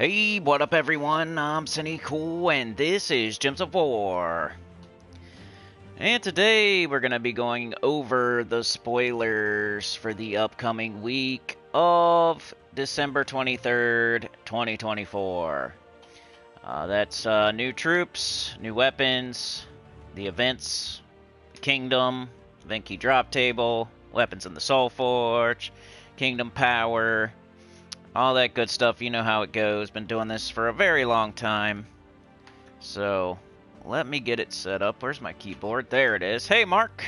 Hey, what up everyone? I'm Sinnycool and this is Gems of War. And today we're going to be going over the spoilers for the upcoming week of December 23rd, 2024. That's new troops, new weapons, the events, Kingdom, event key drop table, weapons in the Soul Forge, Kingdom power, all that good stuff. You know how it goes. Been doing this for a very long time. So, let me get it set up. Where's my keyboard? There it is. Hey, Mark.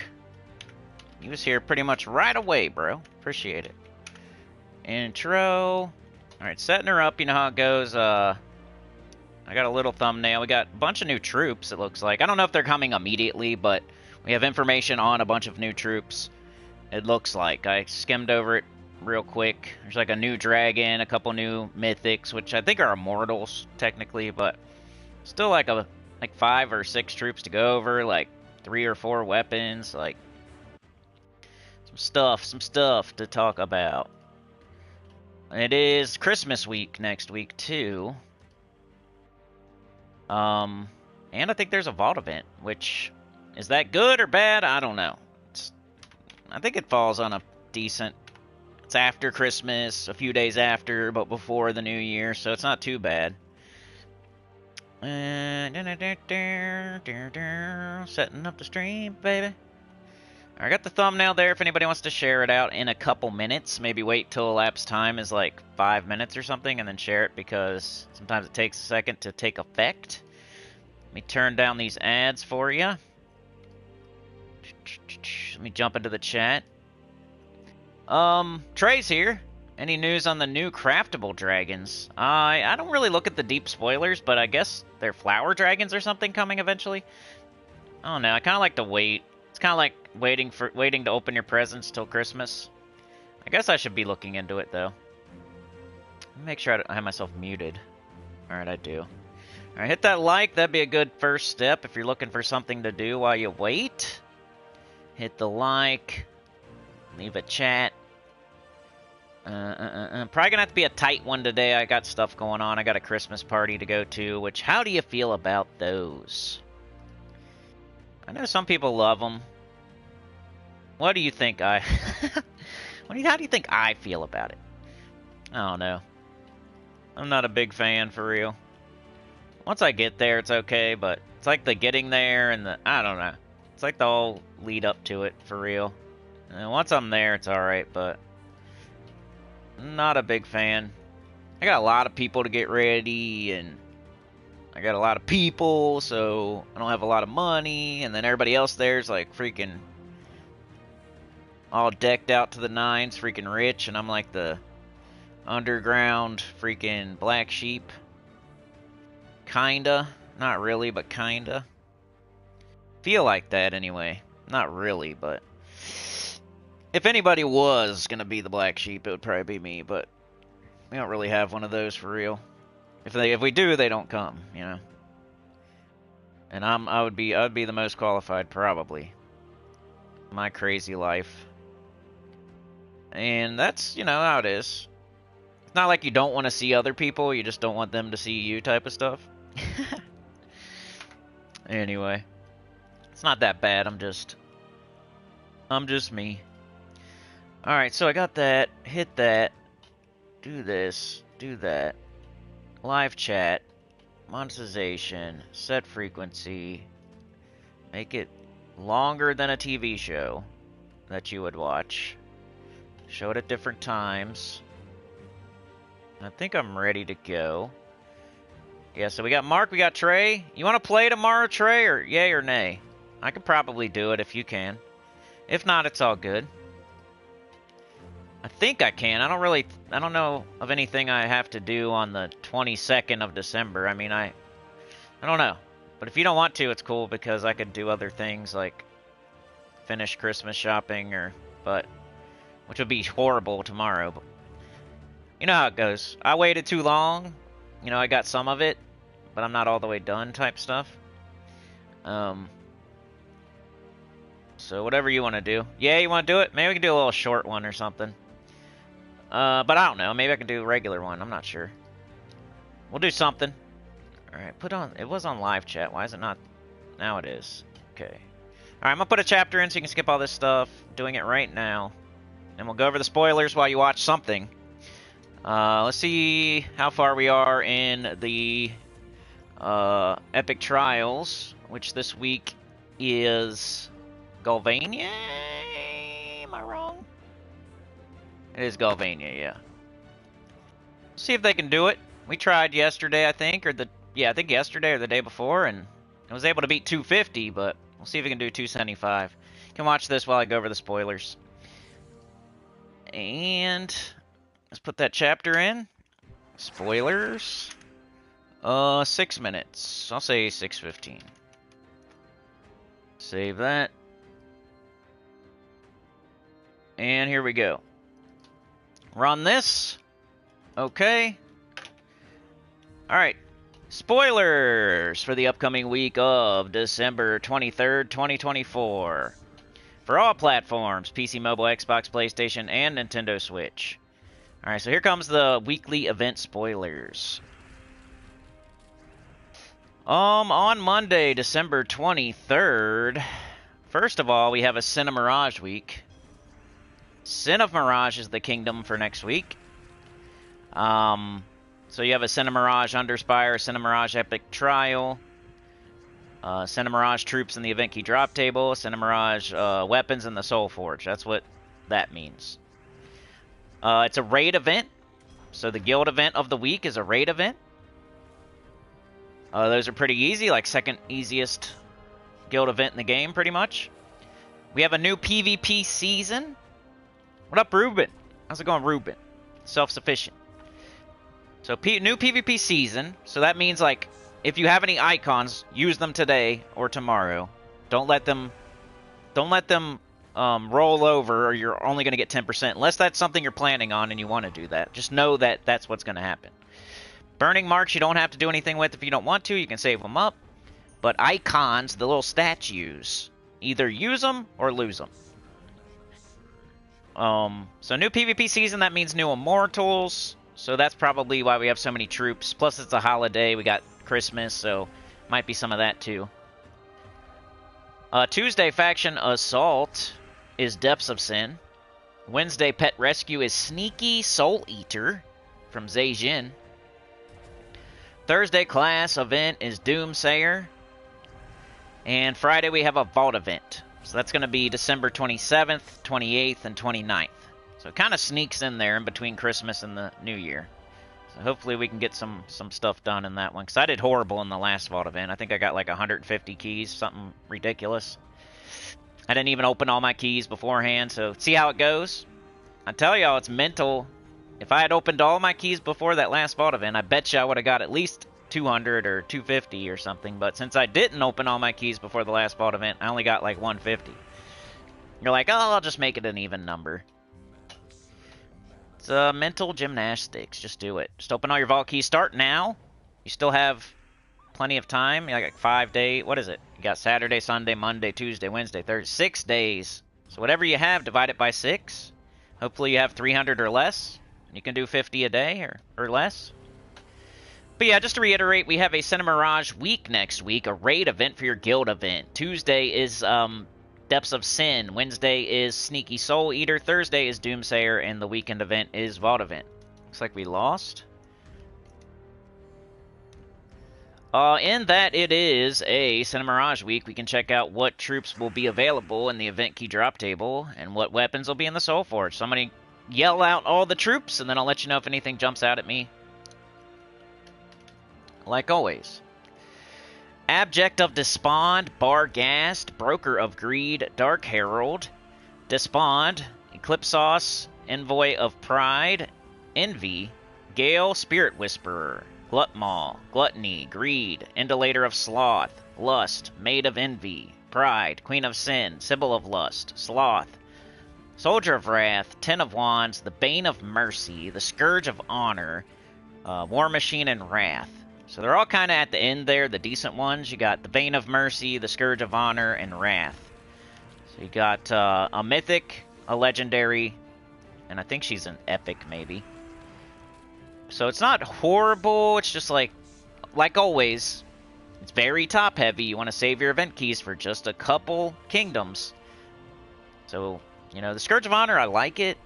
You was here pretty much right away, bro. Appreciate it. Intro. Alright, setting her up. You know how it goes. I got a little thumbnail. We got a bunch of new troops, it looks like. I don't know if they're coming immediately, but we have information on a bunch of new troops. It looks like. I skimmed over it real quick. There's like a new dragon, a couple new mythics, which I think are immortals technically, but still like 5 or 6 troops to go over, like 3 or 4 weapons, like some stuff to talk about. It is Christmas week next week too. And I think there's a vault event, which is that good or bad? I don't know. I think it falls on a decent. It's after Christmas, a few days after, but before the new year, so it's not too bad. Setting up the stream, baby. I got the thumbnail there if anybody wants to share it out in a couple minutes. Maybe wait till elapsed time is like 5 minutes or something and then share it, because sometimes it takes a second to take effect. Let me turn down these ads for you. Let me jump into the chat. Trey's here. Any news on the new craftable dragons? I don't really look at the deep spoilers, but I guess they're flower dragons or something coming eventually. I don't know. I kind of like to wait. It's kind of like waiting to open your presents till Christmas. I guess I should be looking into it though. Let me make sure I have myself muted. All right, I do. All right, hit that like. That'd be a good first step if you're looking for something to do while you wait. Hit the like. Leave a chat. Probably gonna have to be a tight one today. I got stuff going on. I got a Christmas party to go to, which, how do you feel about those? I know some people love them. What do you think how do you think I feel about it? I don't know. I'm not a big fan, for real. Once I get there, it's okay, but it's like the getting there and I don't know. It's like the whole lead up to it, for real. And once I'm there, it's alright, but not a big fan. I got a lot of people to get ready, and I got a lot of people, so I don't have a lot of money, and then everybody else there's like freaking all decked out to the nines, freaking rich, and I'm like the underground freaking black sheep. Kinda. Not really, but kinda. Feel like that anyway. Not really, but if anybody was gonna be the black sheep, it would probably be me, but we don't really have one of those for real. If we do, they don't come, you know. And I would be the most qualified probably. My crazy life. And that's, you know, how it is. It's not like you don't want to see other people, you just don't want them to see you type of stuff. Anyway, it's not that bad. I'm just me. Alright, so I got that, hit that, do this, do that, live chat, monetization, set frequency, make it longer than a TV show that you would watch, show it at different times. I think I'm ready to go. Yeah, so we got Mark, we got Trey. You want to play tomorrow, Trey, or yay or nay? I could probably do it if you can. If not, it's all good. I think I can. I don't know of anything I have to do on the 22nd of December. I mean, I don't know. But if you don't want to, it's cool, because I could do other things like finish Christmas shopping which would be horrible tomorrow. But you know how it goes. I waited too long. You know, I got some of it, but I'm not all the way done type stuff. So whatever you want to do. Yeah, you want to do it? Maybe we can do a little short one or something. But I don't know. Maybe I can do a regular one. I'm not sure. We'll do something. Alright, put on... It was on live chat. Why is it not... Now it is. Okay. Alright, I'm gonna put a chapter in so you can skip all this stuff. Doing it right now. And we'll go over the spoilers while you watch something. Let's see how far we are in the Epic Trials, which this week is Galvania? Am I wrong? It is Galvania, yeah. See if they can do it. We tried yesterday, I think, or I think yesterday or the day before, and I was able to beat 250, but we'll see if we can do 275. You can watch this while I go over the spoilers. And let's put that chapter in. Spoilers. 6 minutes. I'll say 6:15. Save that. And here we go. Run this. Okay. Alright. Spoilers for the upcoming week of December 23rd, 2024. For all platforms, PC, mobile, Xbox, PlayStation, and Nintendo Switch. Alright, so here comes the weekly event spoilers. On Monday, December 23rd, first of all, we have a Sin of Mirage week. Sin of Mirage is the kingdom for next week. So you have a Sin of Mirage Underspire, Sin of Mirage Epic Trial, Sin of Mirage troops in the event key drop table, Sin of Mirage weapons in the Soul Forge. That's what that means. It's a raid event. So the guild event of the week is a raid event. Those are pretty easy, like second easiest guild event in the game, pretty much. We have a new PvP season. What up, Ruben? How's it going, Ruben? Self-sufficient. So new PvP season. So that means, like, if you have any icons, use them today or tomorrow. Don't let them roll over, or you're only going to get 10%. Unless that's something you're planning on and you want to do that. Just know that that's what's going to happen. Burning marks you don't have to do anything with if you don't want to. You can save them up. But icons, the little statues, either use them or lose them. So new PvP season, that means new immortals. So that's probably why we have so many troops. Plus it's a holiday. We got Christmas, so might be some of that too. Tuesday faction assault is Depths of Sin. Wednesday pet rescue is Sneaky Soul Eater from Zhejian. Thursday class event is Doomsayer. And Friday we have a Vault event. So that's going to be December 27th, 28th, and 29th. So it kind of sneaks in there in between Christmas and the New Year. So hopefully we can get some stuff done in that one. Because I did horrible in the last Vault event. I think I got like 150 keys, something ridiculous. I didn't even open all my keys beforehand, so see how it goes. I tell y'all, it's mental. If I had opened all my keys before that last Vault event, I bet you I would have got at least 200 or 250 or something. But since I didn't open all my keys before the last Vault event, I only got like 150. You're like, oh, I'll just make it an even number. It's mental gymnastics. Just do it. Just open all your Vault keys. Start now. You still have plenty of time. You got like 5 days. What is it? You got Saturday, Sunday, Monday, Tuesday, Wednesday, Thursday. 6 days. So whatever you have, divide it by 6. Hopefully you have 300 or less. You can do 50 a day or less. But yeah, just to reiterate, we have a Sin of Mirage week next week, a raid event for your guild event. Tuesday is Depths of Sin. Wednesday is Sneaky Soul Eater. Thursday is Doomsayer. And the weekend event is Vault event. Looks like we lost. In that it is a Sin of Mirage week, we can check out what troops will be available in the event key drop table and what weapons will be in the Soul Forge. So I'm going to yell out all the troops, and then I'll let you know if anything jumps out at me. Like always. Abject of Despond, Barghast, Broker of Greed, Dark Herald, Despond, Eclipsos, Envoy of Pride, Envy, Gale, Spirit Whisperer, Glutmaw, Gluttony, Greed, Indolator of Sloth, Lust, Maid of Envy, Pride, Queen of Sin, Sybil of Lust, Sloth, Soldier of Wrath, Ten of Wands, the Bane of Mercy, the Scourge of Honor, War Machine, and Wrath. So they're all kind of at the end there, the decent ones. You got the Bane of Mercy, the Scourge of Honor, and Wrath. So you got a Mythic, a Legendary, and I think she's an Epic, maybe. So it's not horrible, it's just like always, it's very top heavy. You want to save your event keys for just a couple kingdoms. So, you know, the Scourge of Honor, I like it,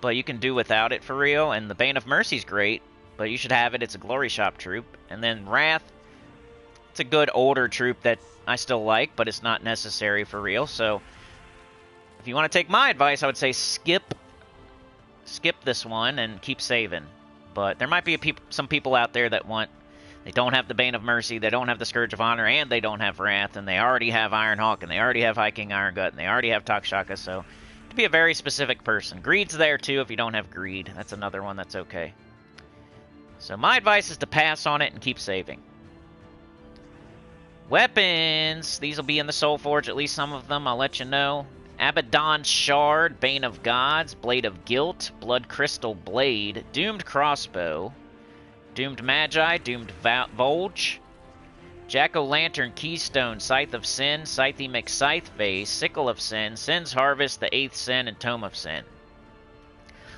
but you can do without it for real. And the Bane of Mercy's great, but you should have it. It's a Glory Shop troop. And then Wrath, it's a good older troop that I still like, but it's not necessary for real. So, if you want to take my advice, I would say skip this one and keep saving. But there might be some people out there that they don't have the Bane of Mercy, they don't have the Scourge of Honor, and they don't have Wrath, and they already have Ironhawk, and they already have High King Iron Gut, and they already have Takshaka, so to be a very specific person. Greed's there too if you don't have Greed. That's another one that's okay. So my advice is to pass on it and keep saving. Weapons! These will be in the Soul Forge, at least some of them, I'll let you know. Abaddon's Shard, Bane of Gods, Blade of Guilt, Blood Crystal Blade, Doomed Crossbow, Doomed Magi, Doomed Volge, Jack-O-Lantern Keystone, Scythe of Sin, Scythemic Scythe Vase, Sickle of Sin, Sin's Harvest, the 8th Sin, and Tome of Sin.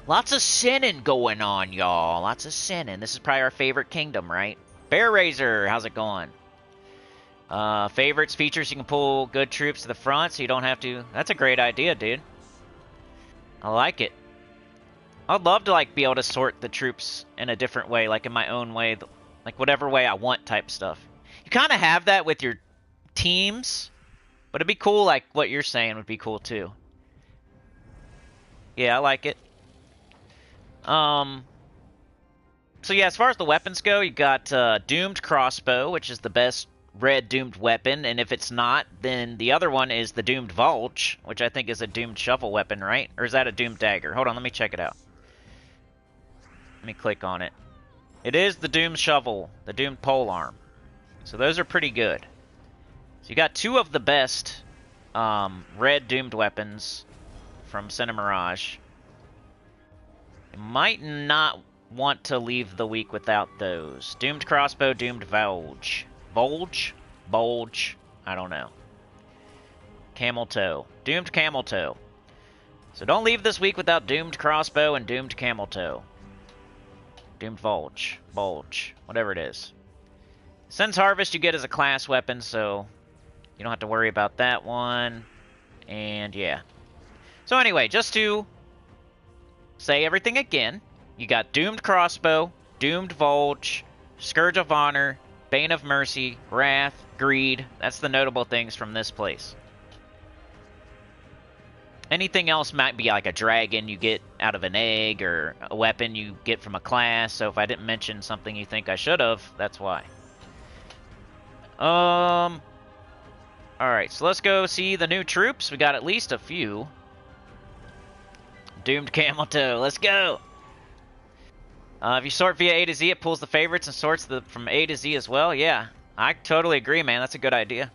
Lots of sinning going on, y'all. Lots of sinning. This is probably our favorite kingdom, right? Bear Razor, how's it going? Favorites, features, you can pull good troops to the front so you don't have to... That's a great idea, dude. I like it. I'd love to, like, be able to sort the troops in a different way, like in my own way, like whatever way I want type stuff. You kind of have that with your teams, but it'd be cool, like what you're saying would be cool too. Yeah, I like it. So yeah, as far as the weapons go, you got Doomed Crossbow, which is the best red doomed weapon, and if it's not, then the other one is the Doomed Vulture, which I think is a doomed shovel weapon, right? Or is that a doomed dagger? Hold on, let me check it out. Let me click on it. It is the Doomed Shovel, the Doomed Polearm. So those are pretty good. So you got two of the best red doomed weapons from Cinemirage. You might not want to leave the week without those. Doomed Crossbow, Doomed Vulture. Bulge? I don't know. Camel Toe. Doomed Camel Toe. So don't leave this week without Doomed Crossbow and Doomed Camel Toe. Doomed Bulge. Whatever it is. Sin's Harvest you get as a class weapon, so you don't have to worry about that one. And yeah. So anyway, just to say everything again, you got Doomed Crossbow, Doomed Vulture, Scourge of Honor, Bane of Mercy, Wrath, Greed. That's the notable things from this place. Anything else might be like a dragon you get out of an egg, or a weapon you get from a class, so if I didn't mention something you think I should have, that's why. Alright, so let's go see the new troops. We got at least a few. Doomed Camel Toe, let's go! If you sort via A to Z, it pulls the favorites and sorts from A to Z as well. Yeah, I totally agree, man. That's a good idea.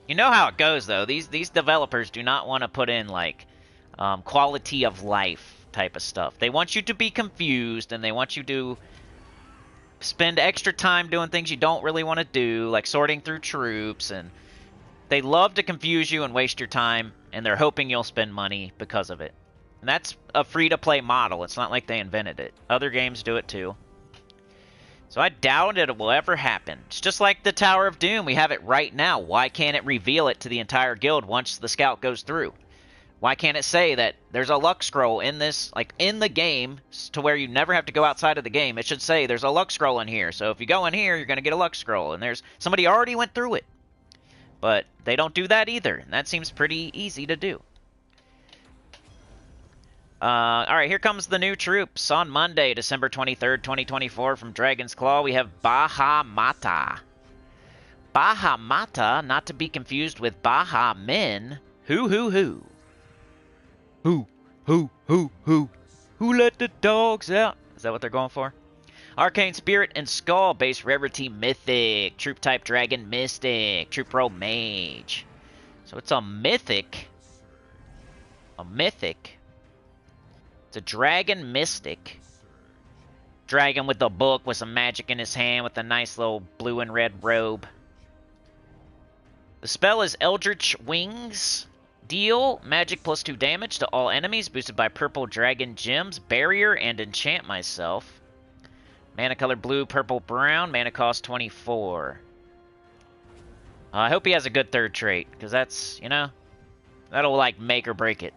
You know how it goes, though. These developers do not want to put in, like, quality of life type of stuff. They want you to be confused, and they want you to spend extra time doing things you don't really want to do, like sorting through troops, and they love to confuse you and waste your time, and they're hoping you'll spend money because of it. And that's a free-to-play model. It's not like they invented it. Other games do it, too. So I doubt it will ever happen. It's just like the Tower of Doom. We have it right now. Why can't it reveal it to the entire guild once the scout goes through? Why can't it say that there's a luck scroll in this, like in the game, to where you never have to go outside of the game? It should say there's a luck scroll in here. So if you go in here, you're going to get a luck scroll. And there's somebody already went through it. But they don't do that either. And that seems pretty easy to do. Alright, here comes the new troops. On Monday, December 23rd, 2024, from Dragon's Claw, we have Bahamata. Bahamata, not to be confused with Bahamen. Who? Who let the dogs out? Is that what they're going for? Arcane Spirit and Skull, base rarity Mythic. Troop type Dragon Mystic. Troop roll Mage. So it's a Mythic. It's a Dragon Mystic. Dragon with a book with some magic in his hand with a nice little blue and red robe. The spell is Eldritch Wings. Deal magic plus 2 damage to all enemies, boosted by purple dragon gems, barrier, and enchant myself. Mana color blue, purple, brown. Mana cost 24. I hope he has a good third trait, because that's, you know, that'll, like, make or break it.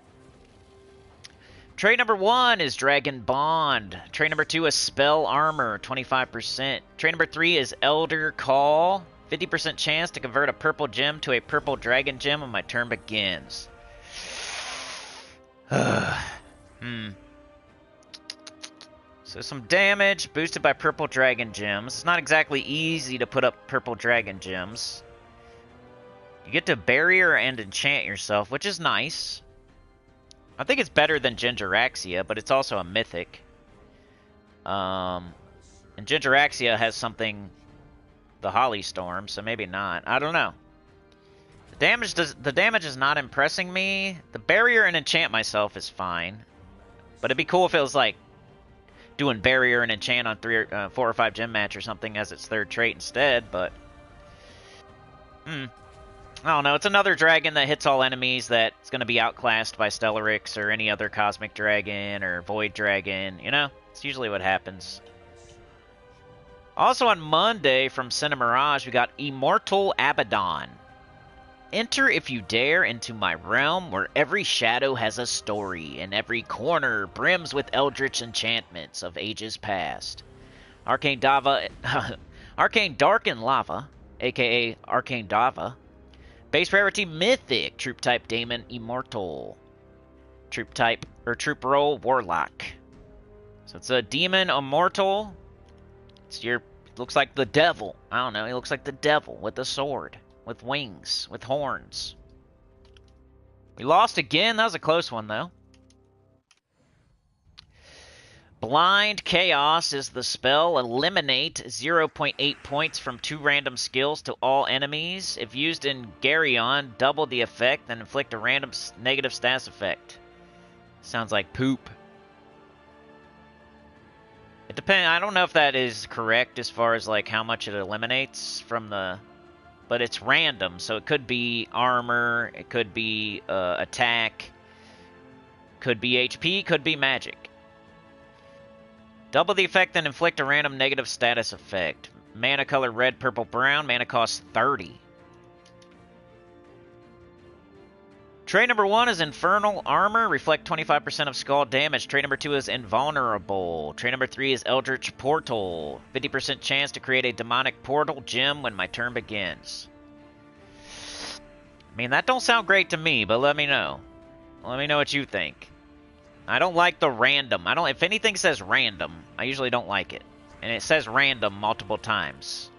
Trait number 1 is Dragon Bond. Trait number 2 is Spell Armor, 25%. Trait number 3 is Elder Call. 50% chance to convert a purple gem to a purple dragon gem when my turn begins. So some damage, boosted by purple dragon gems. It's not exactly easy to put up purple dragon gems. You get to barrier and enchant yourself, which is nice. I think it's better than Gingeraxia, but it's also a mythic. And Gingeraxia has something, the Holly Storm, so maybe not. I don't know. The damage is not impressing me. The barrier and enchant myself is fine. But it'd be cool if it was like doing barrier and enchant on 4 or 5 gem match or something as its third trait instead, but I don't know. It's another dragon that hits all enemies that's going to be outclassed by Stellarix or any other Cosmic Dragon or Void Dragon. You know, it's usually what happens. Also on Monday from Cinemirage, we got Immortal Abaddon. Enter if you dare into my realm where every shadow has a story and every corner brims with eldritch enchantments of ages past. Arcane Dark and Lava, aka Arcane Dava. Base rarity Mythic, troop type Daemon Immortal. Troop type, or troop role Warlock. So it's a Demon Immortal. It's your, it looks like the devil. I don't know, he looks like the devil with a sword, with wings, with horns. We lost again, that was a close one though. Blind Chaos is the spell. Eliminate 0.8 points from 2 random skills to all enemies. If used in Garyon, double the effect and inflict a random negative stats effect. Sounds like poop. It depends. I don't know if that is correct as far as like how much it eliminates from the... But it's random, so it could be armor, it could be attack, could be HP, could be magic. Double the effect and inflict a random negative status effect. Mana color red, purple, brown. Mana cost 30. Trait number 1 is Infernal Armor. Reflect 25% of skull damage. Trait number 2 is Invulnerable. Trait number 3 is Eldritch Portal. 50% chance to create a demonic portal gem when my turn begins. I mean, that don't sound great to me, but let me know. Let me know what you think. I don't like the random. If anything says random, I usually don't like it. And it says random multiple times.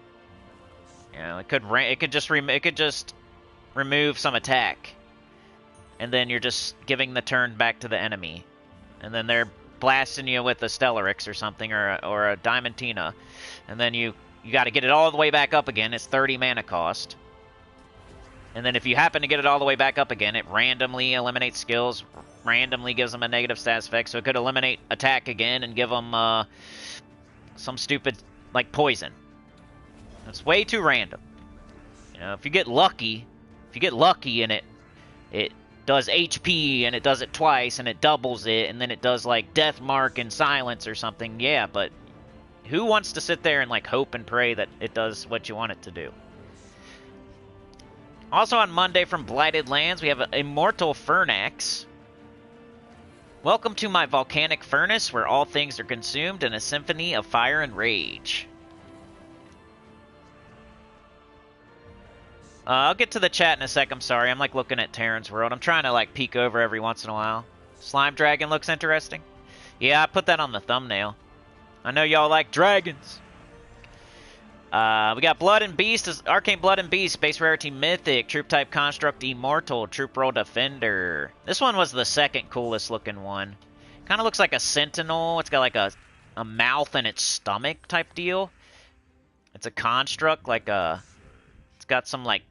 You know, it could just remove some attack. And then you're just giving the turn back to the enemy. And then they're blasting you with a Stellarix or something, or a Diamantina. And then you got to get it all the way back up again. It's 30 mana cost. And then if you happen to get it all the way back up again, it randomly eliminates skills, randomly gives them a negative stats effect, so it could eliminate attack again and give them some stupid, like, poison. It's way too random. You know, if you get lucky and it does HP and it does it twice and it doubles it and then it does, like, Death Mark and Silence or something, yeah, but who wants to sit there and, like, hope and pray that it does what you want it to do? Also on Monday from Blighted Lands, we have Immortal Fernax. Welcome to my volcanic furnace, where all things are consumed in a symphony of fire and rage. I'll get to the chat in a sec, I'm sorry. I'm like looking at Terran's World. I'm trying to like peek over every once in a while. Slime Dragon looks interesting. Yeah, I put that on the thumbnail. I know y'all like dragons. We got Blood and Beast, Arcane Blood and Beast, base rarity Mythic, troop type Construct Immortal, troop role Defender. This one was the second coolest looking one. Kind of looks like a Sentinel. It's got like a mouth in its stomach type deal. It's a construct, like a... It's got some like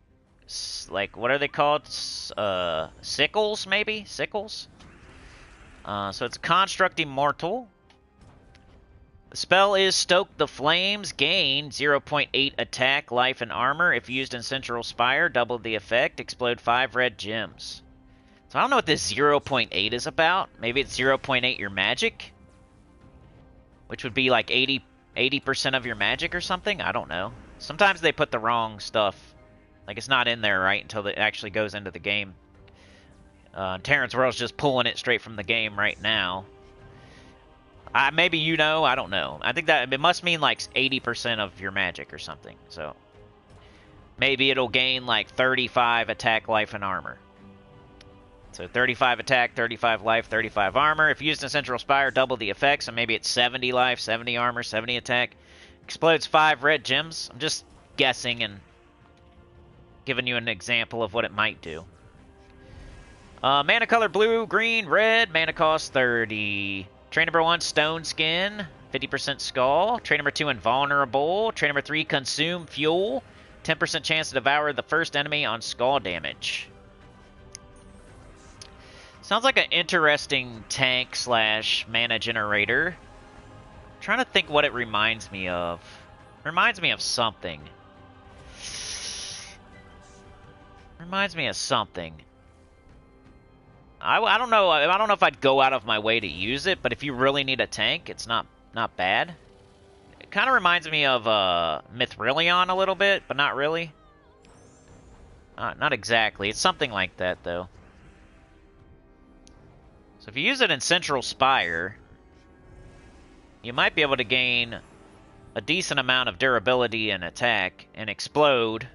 what are they called? Sickles, maybe? Sickles? So it's Construct Immortal. The spell is Stoke the Flames, gain 0.8 attack, life, and armor. If used in Central Spire, double the effect, explode 5 red gems. So I don't know what this 0.8 is about. Maybe it's 0.8 your magic? Which would be like 80 80% of your magic or something? I don't know. Sometimes they put the wrong stuff. Like, it's not in there, right, until it actually goes into the game. Terrence World's just pulling it straight from the game right now. Maybe you know, I don't know. I think that it must mean like 80% of your magic or something. So maybe it'll gain like 35 attack, life, and armor. So 35 attack, 35 life, 35 armor. If used in Central Spire, double the effect. So maybe it's 70 life, 70 armor, 70 attack. Explodes 5 red gems. I'm just guessing and giving you an example of what it might do. Mana color blue, green, red. Mana cost 30. Trait number 1, Stone Skin. 50% Skull. Trait number 2, Invulnerable. Trait number 3, Consume Fuel. 10% chance to devour the first enemy on skull damage. Sounds like an interesting tank slash mana generator. I'm trying to think what it reminds me of. It reminds me of something. Reminds me of something. I don't know. I don't know if I'd go out of my way to use it, but if you really need a tank, it's not bad. It kind of reminds me of Mithrilion a little bit, but not really. Not exactly. It's something like that, though. So if you use it in Central Spire, you might be able to gain a decent amount of durability and attack and explode.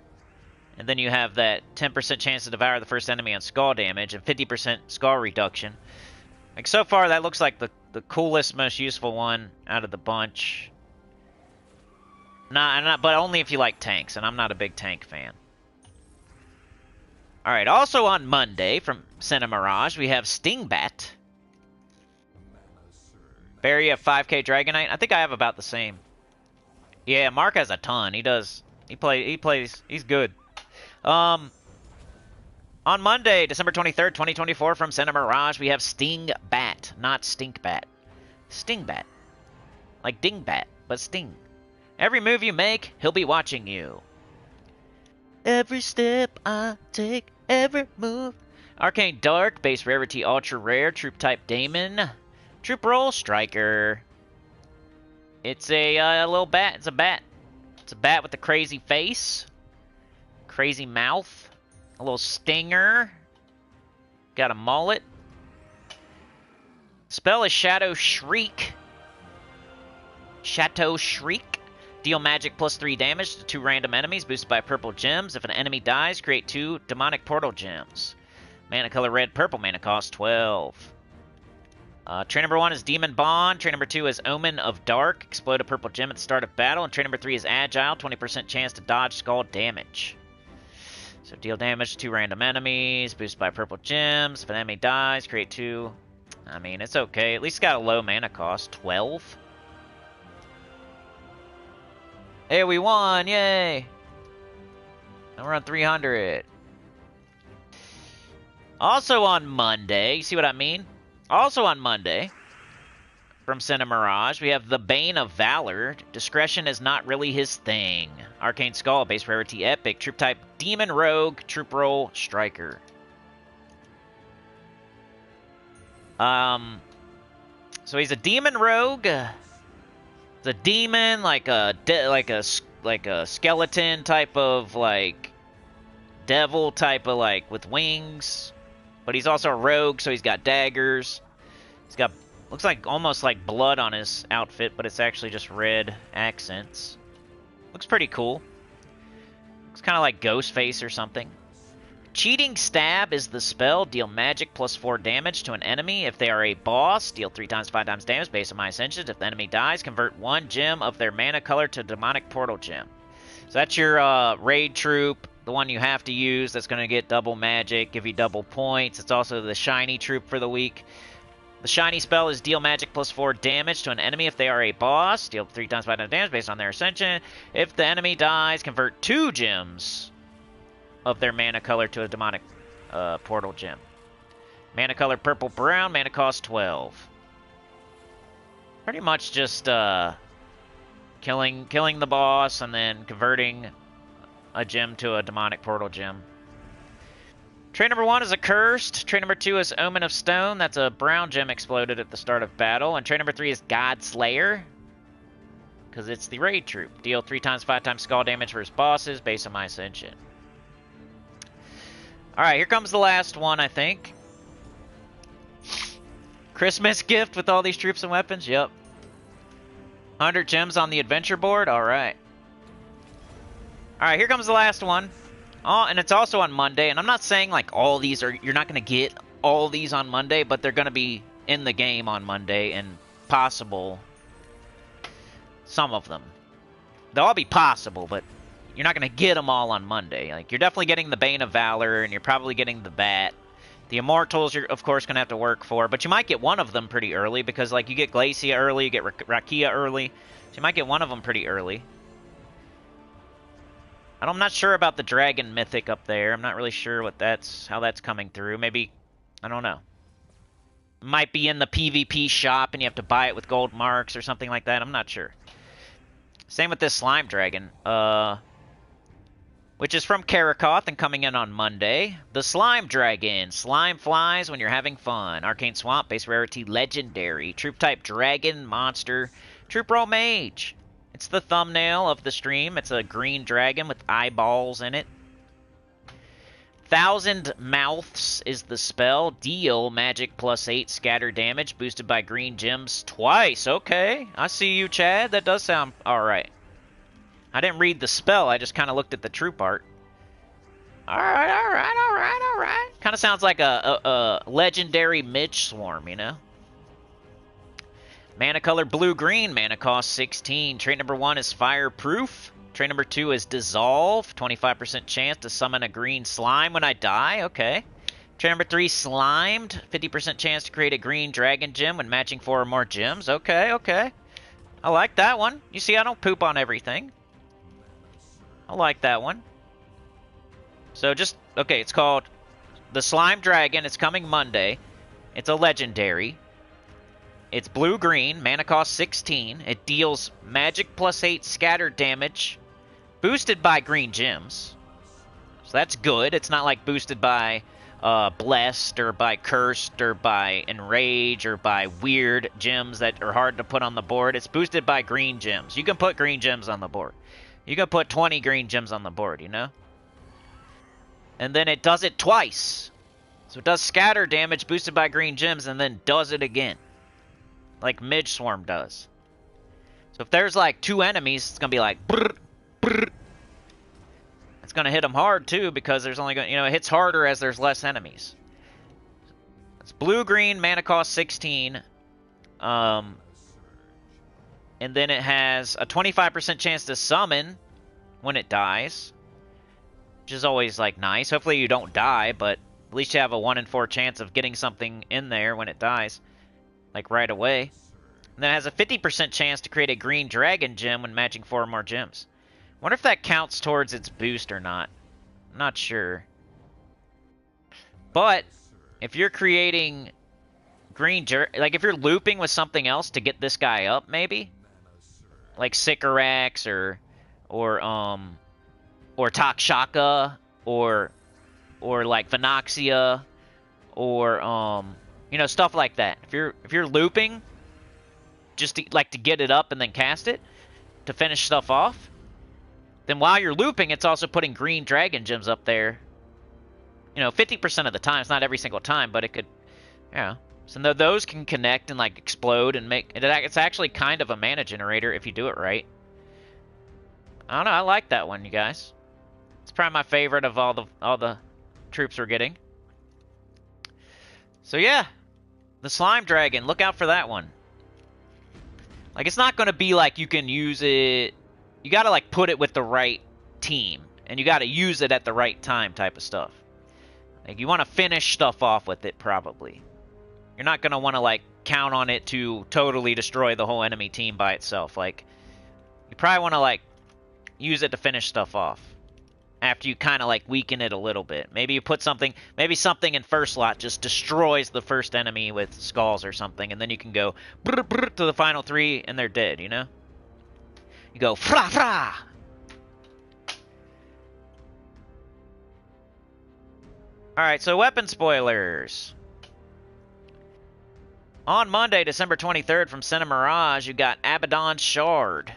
And then you have that 10% chance to devour the first enemy on skull damage and 50% skull reduction. Like, so far, that looks like the coolest, most useful one out of the bunch. But only if you like tanks, and I'm not a big tank fan. Alright, also on Monday from Senna Mirage, we have Stingbat. Barry of 5k Dragonite. I think I have about the same. Yeah, Mark has a ton. He does. He plays. He's good. On Monday, December 23rd, 2024, from Senna Mirage, we have Stingbat, not Stinkbat. Stingbat. Like Dingbat, but Sting. Every move you make, he'll be watching you. Every step I take, every move. Arcane Dark, base rarity ultra rare, troop type Daemon. Troop roll, Striker. It's a little bat. It's a bat. It's a bat with a crazy face. Crazy mouth. A little stinger. Got a mullet. Spell is Shadow Shriek. Shadow Shriek. Deal magic plus 3 damage to 2 random enemies, boosted by purple gems. If an enemy dies, create 2 demonic portal gems. Mana color red, purple. Mana cost 12. Trait number 1 is Demon Bond. Trait number 2 is Omen of Dark. Explode a purple gem at the start of battle. And trait number 3 is Agile. 20% chance to dodge skull damage. So deal damage to 2 random enemies, boosted by purple gems. If an enemy dies, create 2. I mean, it's okay. At least got a low mana cost, 12. Hey, we won! Yay! Now we're on 300. Also on Monday, you see what I mean? Also on Monday, from Senna Mirage, we have the Bane of Valor. Discretion is not really his thing. Arcane Skull, base rarity epic. Troop type Demon Rogue. Troop roll Striker. So he's a Demon Rogue. It's a demon, like a skeleton type of like devil type of like with wings. But he's also a rogue, so he's got daggers. He's got, looks like almost like blood on his outfit, but it's actually just red accents. Looks pretty cool. Looks kind of like Ghostface or something. Cheating Stab is the spell. Deal magic plus 4 damage to an enemy. If they are a boss, deal 3 times 5 times damage based on my ascensions. If the enemy dies, convert 1 gem of their mana color to demonic portal gem. So that's your raid troop. The one you have to use that's going to get double magic, give you double points. It's also the shiny troop for the week. The shiny spell is deal magic plus 4 damage to an enemy if they are a boss. Deal 3 times 5 times damage based on their ascension. If the enemy dies, convert 2 gems of their mana color to a demonic portal gem. Mana color purple brown, mana cost 12. Pretty much just killing the boss and then converting a gem to a demonic portal gem. Trait number 1 is Accursed. Trait number 2 is Omen of Stone. That's a brown gem exploded at the start of battle. And trait number 3 is God Slayer. because it's the raid troop. Deal 3 times 5 times skull damage versus bosses based on my ascension. Alright, here comes the last one, I think. Christmas gift with all these troops and weapons? Yep. 100 gems on the adventure board? Alright. Alright, here comes the last one. Oh, and it's also on Monday, and I'm not saying like all these are, you're not going to get all these on Monday, but they're going to be in the game on Monday, and possible, some of them. They'll all be possible, but you're not going to get them all on Monday. Like, you're definitely getting the Bane of Valor, and you're probably getting the Bat. The Immortals you're, of course, going to have to work for, but you might get one of them pretty early, because like you get Glacia early, you get Rakia early, so you might get one of them pretty early. I'm not sure about the Dragon Mythic up there. I'm not really sure what how that's coming through. Maybe, I don't know. Might be in the PvP shop and you have to buy it with gold marks or something like that. I'm not sure. Same with this Slime Dragon, which is from Karakoth and coming in on Monday. The Slime Dragon. Slime flies when you're having fun. Arcane Swamp, base rarity, legendary. Troop type dragon, monster. Troop role mage. It's the thumbnail of the stream. It's a green dragon with eyeballs in it. 1,000 Mouths is the spell. Deal magic +8 scatter damage, boosted by green gems twice. Okay, I see you, Chad. That does sound alright. I didn't read the spell. I just kind of looked at the troop art. Alright. Kind of sounds like a legendary Midge Swarm, you know? Mana color blue-green, mana cost 16. Trait number 1 is fireproof. Trait number 2 is dissolve. 25% chance to summon a green slime when I die. Okay. Trait number 3, slimed. 50% chance to create a green dragon gem when matching 4 or more gems. Okay. I like that one. You see, I don't poop on everything. I like that one. So just, okay, it's called the Slime Dragon. It's coming Monday. It's a legendary. It's blue-green, mana cost 16. It deals magic +8 scatter damage, boosted by green gems. So that's good. It's not like boosted by blessed or by cursed or by enrage or by weird gems that are hard to put on the board. It's boosted by green gems. You can put green gems on the board. You can put 20 green gems on the board, you know? And then it does it twice. So it does scatter damage boosted by green gems and then does it again. Like Midge Swarm does. So if there's like 2 enemies, it's going to be like brr, brr. It's going to hit them hard too because there's only going, you know, it hits harder as there's less enemies. It's blue-green, mana cost 16. And then it has a 25% chance to summon when it dies, which is always like nice. Hopefully you don't die, but at least you have a 1 in 4 chance of getting something in there when it dies. Like right away. And then it has a 50% chance to create a green dragon gem when matching 4 or more gems. Wonder if that counts towards its boost or not. I'm not sure. But if you're creating green, like if you're looping with something else to get this guy up, maybe like Sycorax or Takshaka or like Venoxia or you know, stuff like that. If you're looping, just to get it up and then cast it to finish stuff off, then while you're looping, it's also putting green dragon gems up there. You know, 50% of the time. It's not every single time, but it could, yeah. So those can connect and like explode and make it. It's actually kind of a mana generator if you do it right. I don't know. I like that one, you guys. It's probably my favorite of all the troops we're getting. So yeah. The Slime Dragon, look out for that one. Like, it's not going to be like you can use it. You got to, like, put it with the right team. And you got to use it at the right time type of stuff. Like, you want to finish stuff off with it, probably. You're not going to want to, like, count on it to totally destroy the whole enemy team by itself. Like, you probably want to, like, use it to finish stuff off. After you kind of like weaken it a little bit. Maybe you put something, maybe something in first slot just destroys the first enemy with skulls or something, and then you can go brr, brr, to the final 3 and they're dead, you know? You go fra fra! Alright, so weapon spoilers. On Monday, December 23rd from Cinema Mirage, you got Abaddon's Shard.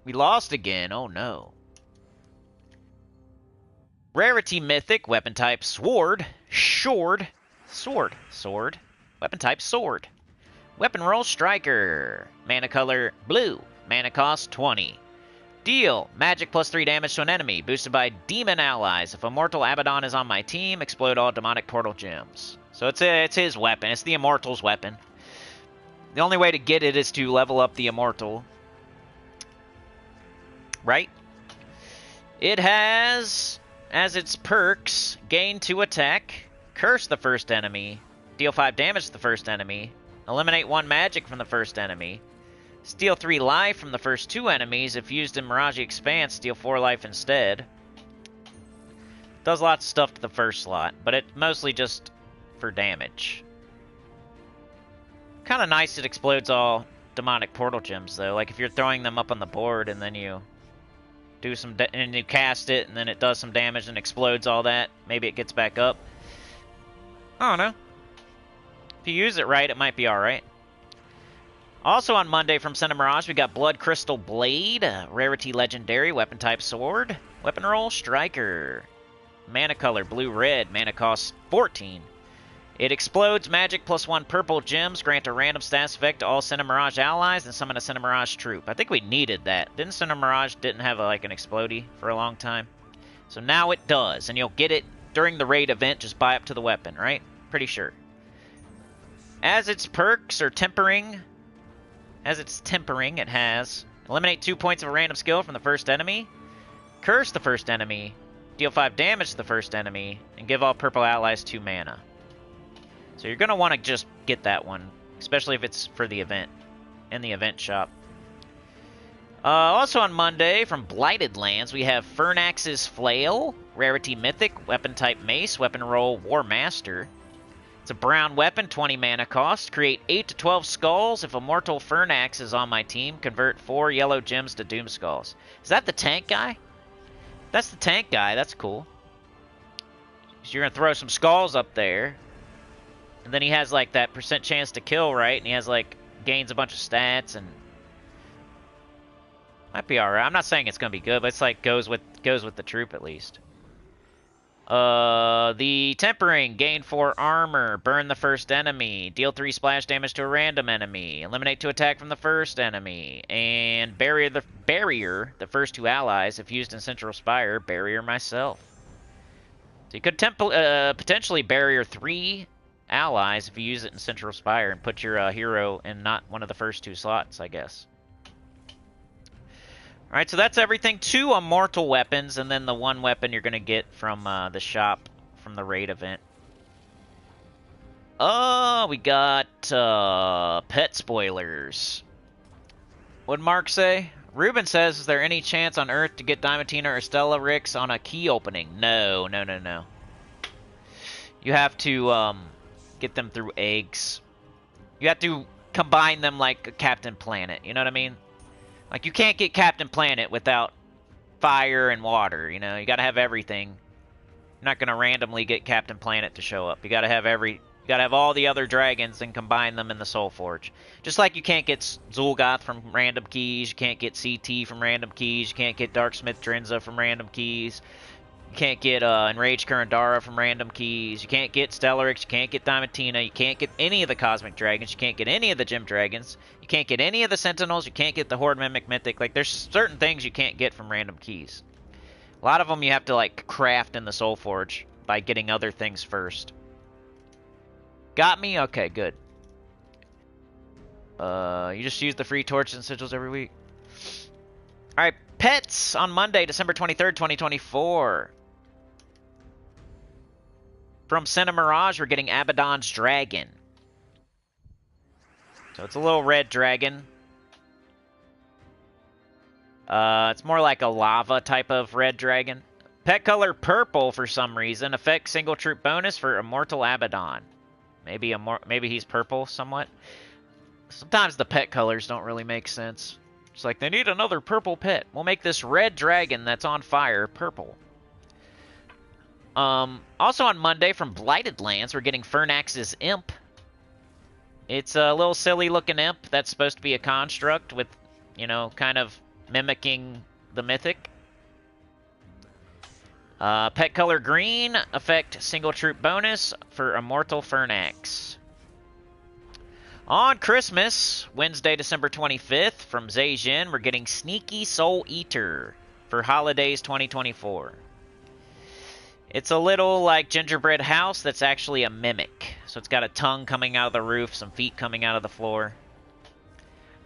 We lost again. Oh, no. Rarity Mythic, weapon type Sword. Sword. Weapon type Sword. Weapon roll Striker. Mana color Blue. Mana cost 20. Deal magic plus 3 damage to an enemy, boosted by demon allies. If Immortal Abaddon is on my team, explode all demonic portal gems. So it's his weapon. It's the Immortal's weapon. The only way to get it is to level up the Immortal. Right? It has, as its perks, gain 2 attack, curse the first enemy, deal 5 damage to the first enemy, eliminate 1 magic from the first enemy, steal 3 life from the first 2 enemies. If used in Mirage Expanse, steal 4 life instead. Does lots of stuff to the first slot, but it's mostly just for damage. Kind of nice it explodes all demonic portal gems, though. Like, if you're throwing them up on the board and then you do some and you cast it and then it does some damage and explodes all that, maybe it gets back up. I don't know. If you use it right, it might be alright. Also on Monday from Center Mirage, we got Blood Crystal Blade, Rarity Legendary, weapon type Sword, weapon roll Striker. Mana color Blue-Red, mana cost 14. It explodes magic plus 1 purple gems, grant a random status effect to all Center Mirage allies, and summon a Center Mirage troop. I think we needed that. Didn't Center Mirage didn't have like an explodey for a long time? So now it does, and you'll get it during the raid event. Just buy up to the weapon, right? Pretty sure. As its perks or tempering, it has eliminate 2 points of a random skill from the first enemy, curse the first enemy, deal 5 damage to the first enemy, and give all purple allies 2 mana. So you're going to want to just get that one, especially if it's for the event, in the event shop. Also on Monday, from Blighted Lands, we have Fernax's Flail, Rarity Mythic, weapon type Mace, weapon roll War Master. It's a brown weapon, 20 mana cost. Create 8 to 12 skulls. If Immortal Fernax is on my team, convert 4 yellow gems to Doom Skulls. Is that the tank guy? That's the tank guy. That's cool. So you're going to throw some skulls up there. And then he has like that % chance to kill, right? And he has like gains a bunch of stats and might be alright. I'm not saying it's gonna be good, but it's like goes with the troop at least. The tempering, gain 4 armor, burn the first enemy, deal 3 splash damage to a random enemy, eliminate 2 attack from the first enemy, and barrier the first 2 allies. If used in Central Spire, barrier myself. So you could potentially barrier 3 allies if you use it in Central Spire and put your hero in not one of the first 2 slots, I guess. Alright, so that's everything. 2 immortal weapons, and then the 1 weapon you're going to get from the shop from the raid event. Oh, we got pet spoilers. What'd Mark say? Ruben says, is there any chance on Earth to get Diamantina or Stella Ricks on a key opening? No. You have to get them through eggs. You have to combine them like Captain Planet, you know what I mean? Like, you can't get Captain Planet without fire and water, you know? You gotta have everything. You're not gonna randomly get Captain Planet to show up. You gotta have all the other dragons and combine them in the Soul Forge. Just like you can't get Zul'Goth from random keys, you can't get CT from random keys, you can't get Darksmith Drenza from random keys, you can't get Enraged Kurandara from random keys, you can't get Stellarix, you can't get Diamantina, you can't get any of the Cosmic Dragons, you can't get any of the Gem Dragons, you can't get any of the Sentinels, you can't get the Horde Mimic Mythic. Like, there's certain things you can't get from random keys. A lot of them you have to, like, craft in the Soul Forge by getting other things first. Got me? Okay, good. You just use the free torches and sigils every week. Alright, pets on Monday, December 23rd, 2024. From Senna Mirage, we're getting Abaddon's Dragon. So it's a little red dragon. It's more like a lava type of red dragon. Pet color purple for some reason. Effect single troop bonus for Immortal Abaddon. Maybe he's purple somewhat. Sometimes the pet colors don't really make sense. It's like they need another purple pet. We'll make this red dragon that's on fire purple. Also on Monday from Blighted Lands, we're getting Fernax's Imp. It's a little silly looking imp that's supposed to be a construct with, you know, kind of mimicking the Mythic. Pet color green, effect single troop bonus for Immortal Fernax. On Christmas, Wednesday, December 25th, from Zhejian, we're getting Sneaky Soul Eater for Holidays 2024. It's a little like gingerbread house that's actually a mimic. So it's got a tongue coming out of the roof, some feet coming out of the floor.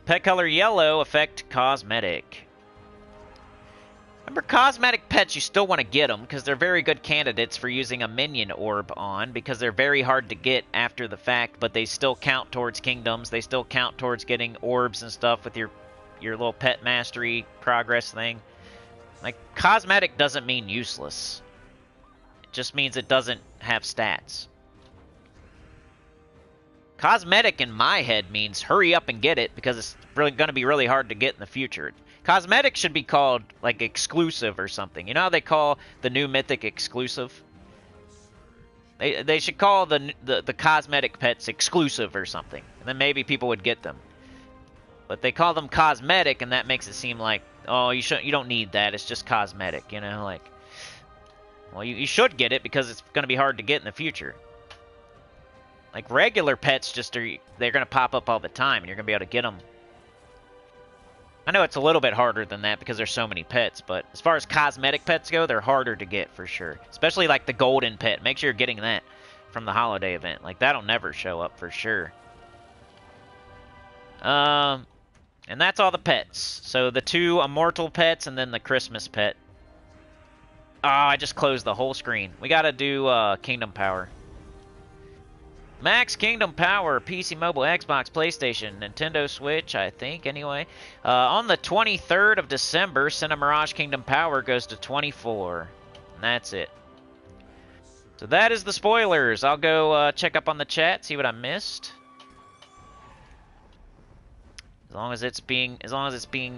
Pet color yellow, effect cosmetic. Remember, cosmetic pets, you still want to get them because they're very good candidates for using a minion orb on, because they're very hard to get after the fact, but they still count towards kingdoms. They still count towards getting orbs and stuff with your little pet mastery progress thing. Like, cosmetic doesn't mean useless. It just means it doesn't have stats. Cosmetic in my head means hurry up and get it because it's really going to be really hard to get in the future. Cosmetic should be called, like, exclusive or something. You know how they call the new Mythic exclusive? They should call the cosmetic pets exclusive or something. And then maybe people would get them. But they call them cosmetic, and that makes it seem like, oh, you don't need that. It's just cosmetic, you know? Like, well, you should get it because it's going to be hard to get in the future. Like, regular pets they're going to pop up all the time, and you're going to be able to get them. I know it's a little bit harder than that because there's so many pets, but as far as cosmetic pets go, they're harder to get for sure. Especially like the golden pet. Make sure you're getting that from the holiday event. Like, that'll never show up for sure. And that's all the pets. So the 2 immortal pets and then the Christmas pet. Oh, I just closed the whole screen. We gotta do Kingdom Power. Max Kingdom Power, PC, mobile, Xbox, PlayStation, Nintendo Switch, I think, anyway. On the 23rd of December, Cinemirage Kingdom Power goes to 24. And that's it. So that is the spoilers. I'll go check up on the chat, see what I missed. As long as it's being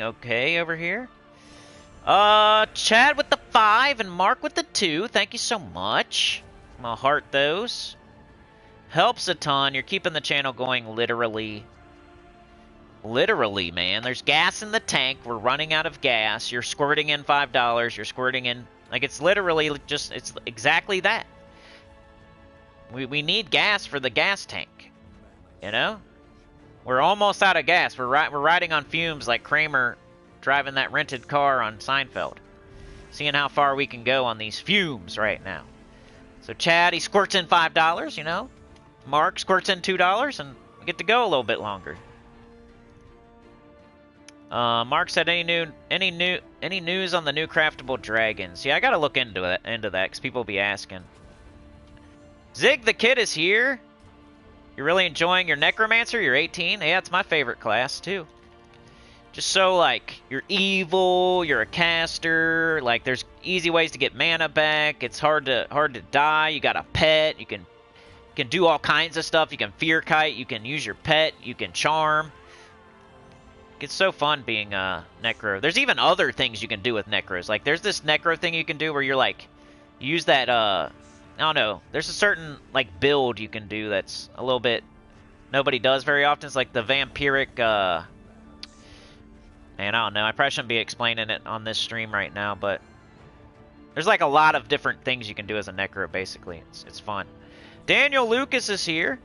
okay over here. Chad with the 5 and Mark with the 2. Thank you so much. I'm gonna heart those. Helps a ton. You're keeping the channel going literally. Literally, man. There's gas in the tank. We're running out of gas. You're squirting in $5. You're squirting in... Like, it's literally just... It's exactly that. We need gas for the gas tank. You know? We're almost out of gas. We're riding on fumes like Kramer driving that rented car on Seinfeld. Seeing how far we can go on these fumes right now. So Chad, he squirts in $5, you know? Mark squirts in $2, and we get to go a little bit longer. Mark said, any news on the new craftable dragons? Yeah, I gotta look into that, because people will be asking. Zig the Kid is here. You're really enjoying your Necromancer? You're 18? Yeah, it's my favorite class, too. Just so, like, you're evil, you're a caster, like, there's easy ways to get mana back, it's hard to die, you got a pet, you can do all kinds of stuff. You can fear kite. You can use your pet. You can charm. It's so fun being a Necro. There's even other things you can do with Necros. Like, there's this Necro thing you can do where you're like, you use that, I don't know. There's a certain, like, build you can do that's a little bit, nobody does very often. It's like the vampiric, man, I don't know. I probably shouldn't be explaining it on this stream right now, but there's, like, a lot of different things you can do as a Necro, basically. It's fun. Daniel Lucas is here.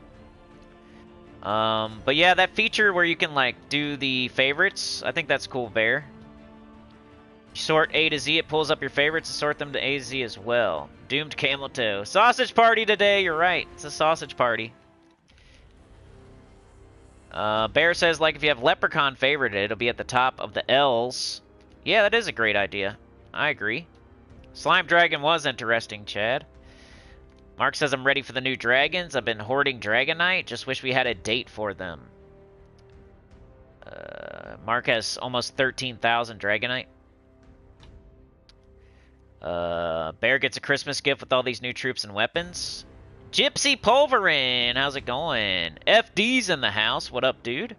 But yeah, that feature where you can, like, do the favorites, I think that's cool, Bear. You sort A to Z, it pulls up your favorites and sort them to A to Z as well. Doomed Camel Toe. Sausage party today, you're right. It's a sausage party. Bear says, like, if you have Leprechaun favorited, it'll be at the top of the L's. Yeah, that is a great idea. I agree. Slime Dragon was interesting, Chad. Mark says, I'm ready for the new dragons. I've been hoarding Dragonite. Just wish we had a date for them. Mark has almost 13,000 Dragonite. Bear gets a Christmas gift with all these new troops and weapons. Gypsy Pulverin, how's it going? FD's in the house. What up, dude?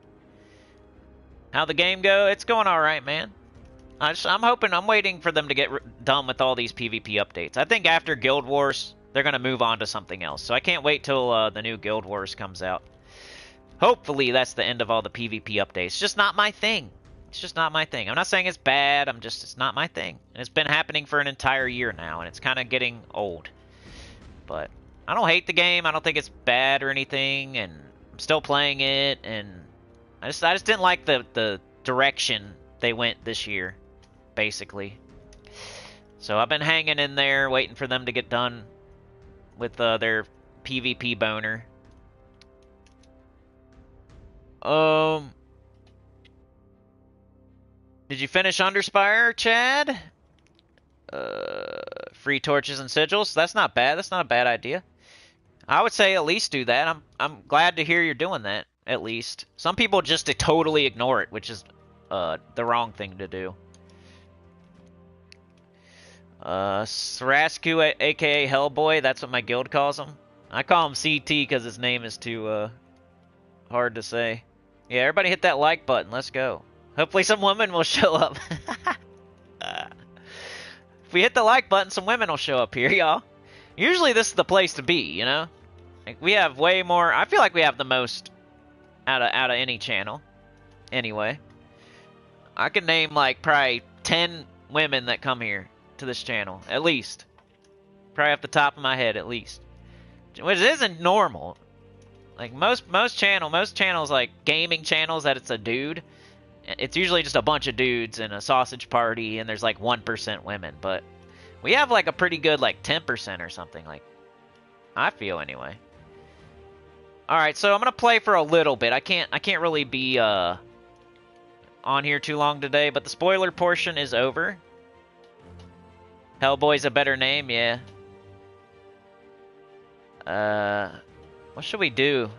How the game go? It's going all right, man. I'm waiting for them to get done with all these PvP updates. I think after Guild Wars, they're going to move on to something else. So I can't wait till the new Guild Wars comes out. Hopefully that's the end of all the PvP updates. Just not my thing. It's just not my thing. I'm not saying it's bad, it's not my thing. And it's been happening for an entire year now, and it's kind of getting old. But I don't hate the game. I don't think it's bad or anything, and I'm still playing it, and I just didn't like the direction they went this year, basically. So I've been hanging in there, waiting for them to get done with their PvP boner. Did you finish Underspire, Chad? Free torches and sigils. That's not bad. That's not a bad idea. I would say at least do that. I'm glad to hear you're doing that. At least some people just totally ignore it, which is the wrong thing to do. Sarasku, aka Hellboy. That's what my guild calls him. I call him CT because his name is too hard to say. Yeah, everybody hit that like button. Let's go. Hopefully some women will show up. If we hit the like button, some women will show up here, y'all. Usually this is the place to be, you know? Like, we have way more... I feel like we have the most out of any channel. Anyway. I can name, like, probably 10 women that come here to this channel. At least. Probably off the top of my head, at least. Which isn't normal. Like, most channels, like, gaming channels that it's a dude... It's usually just a bunch of dudes in a sausage party, and there's like 1% women. But we have like a pretty good like 10% or something. Like, I feel anyway. All right, so I'm gonna play for a little bit. I can't really be on here too long today. But the spoiler portion is over. Hellboy's a better name, yeah. What should we do?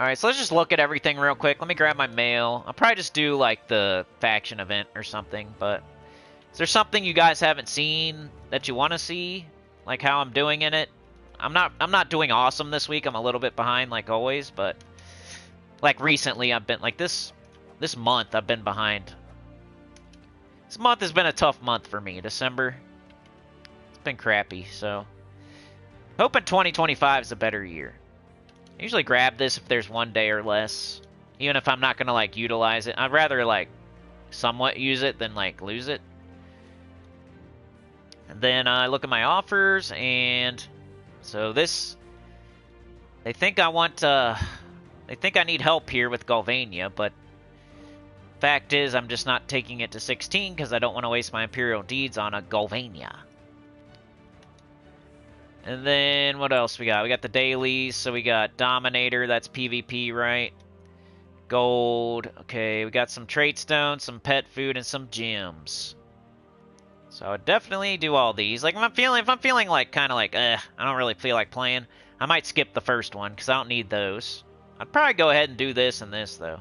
Alright, so let's just look at everything real quick. Let me grab my mail. I'll probably just do, like, the faction event or something, but... Is there something you guys haven't seen that you want to see? Like, how I'm doing in it? I'm not doing awesome this week. I'm a little bit behind, like always, but... Like, recently, I've been... Like, this month, I've been behind. This month has been a tough month for me. December. It's been crappy, so... Hoping 2025 is a better year. I usually grab this if there's one day or less. Even if I'm not going to, like, utilize it. I'd rather, like, somewhat use it than, like, lose it. And then I look at my offers, and... So this... They think I want, They think I need help here with Galvania, but... Fact is, I'm just not taking it to 16, because I don't want to waste my Imperial Deeds on a Galvania. And then, what else we got? We got the dailies, so we got Dominator, that's PvP, right? Gold, okay, we got some trait stones, some pet food, and some gems. So I would definitely do all these. Like, if I'm feeling like, kind of like, I don't really feel like playing, I might skip the first one, because I don't need those. I'd probably go ahead and do this and this, though.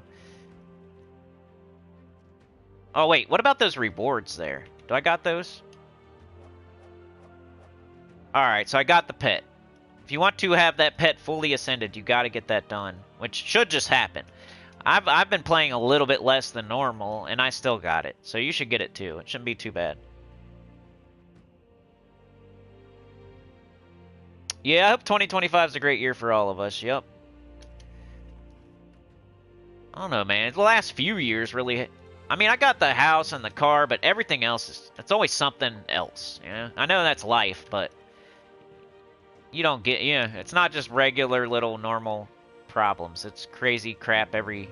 Oh, wait, what about those rewards there? Do I got those? Alright, so I got the pet. If you want to have that pet fully ascended, you got to get that done, which should just happen. I've been playing a little bit less than normal, and I still got it. So you should get it too. It shouldn't be too bad. Yeah, I hope 2025 is a great year for all of us. Yep. I don't know, man. The last few years really... I mean, I got the house and the car, but everything else is... It's always something else, you know? I know that's life, but... You don't get... Yeah, it's not just regular little normal problems. It's crazy crap every...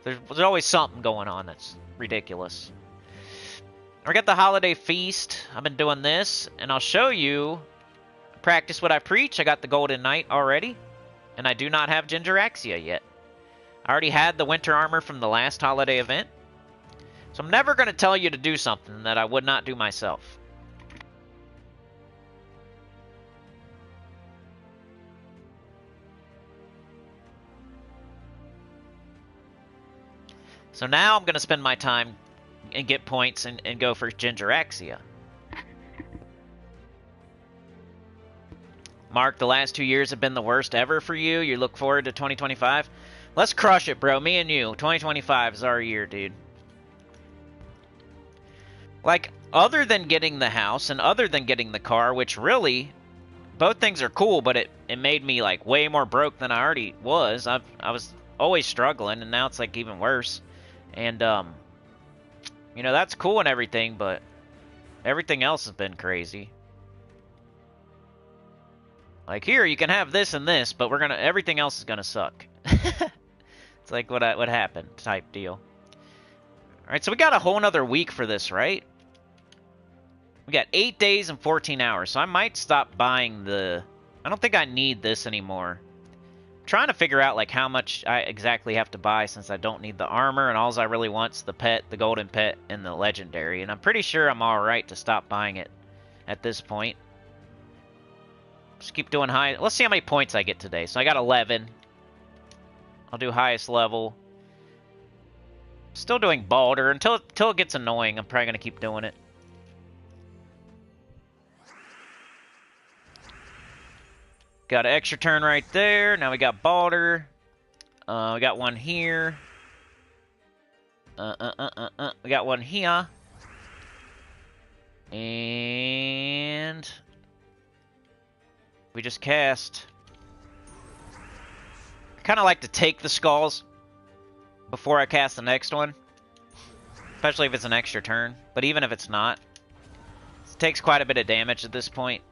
There's always something going on that's ridiculous. I got the holiday feast. I've been doing this, and I'll show you... Practice what I preach. I got the Golden Knight already, and I do not have Gingeraxia yet. I already had the winter armor from the last holiday event. So I'm never going to tell you to do something that I would not do myself. So now I'm going to spend my time and get points and go for Gingeraxia. Mark, the last 2 years have been the worst ever for you. You look forward to 2025? Let's crush it, bro. Me and you. 2025 is our year, dude. Like, other than getting the house and other than getting the car, which really, both things are cool, but it made me, like, way more broke than I already was. I was always struggling, and now it's, like, even worse. And, You know, that's cool and everything, but everything else has been crazy. Like, here, you can have this and this, but everything else is gonna suck. It's like what happened type deal. Alright, so we got a whole nother week for this, right? We got 8 days and 14 hours, so I might stop buying the... I don't think I need this anymore. I'm trying to figure out, like, how much I exactly have to buy since I don't need the armor, and all I really want's the pet, the golden pet, and the legendary. And I'm pretty sure I'm alright to stop buying it at this point. Just keep doing high... Let's see how many points I get today. So I got 11. I'll do highest level. Still doing Balder. Until it gets annoying, I'm probably going to keep doing it. Got an extra turn right there. Now we got Balder. We got one here. We got one here. And... we just cast. I kind of like to take the skulls before I cast the next one. Especially if it's an extra turn. But even if it's not. It takes quite a bit of damage at this point.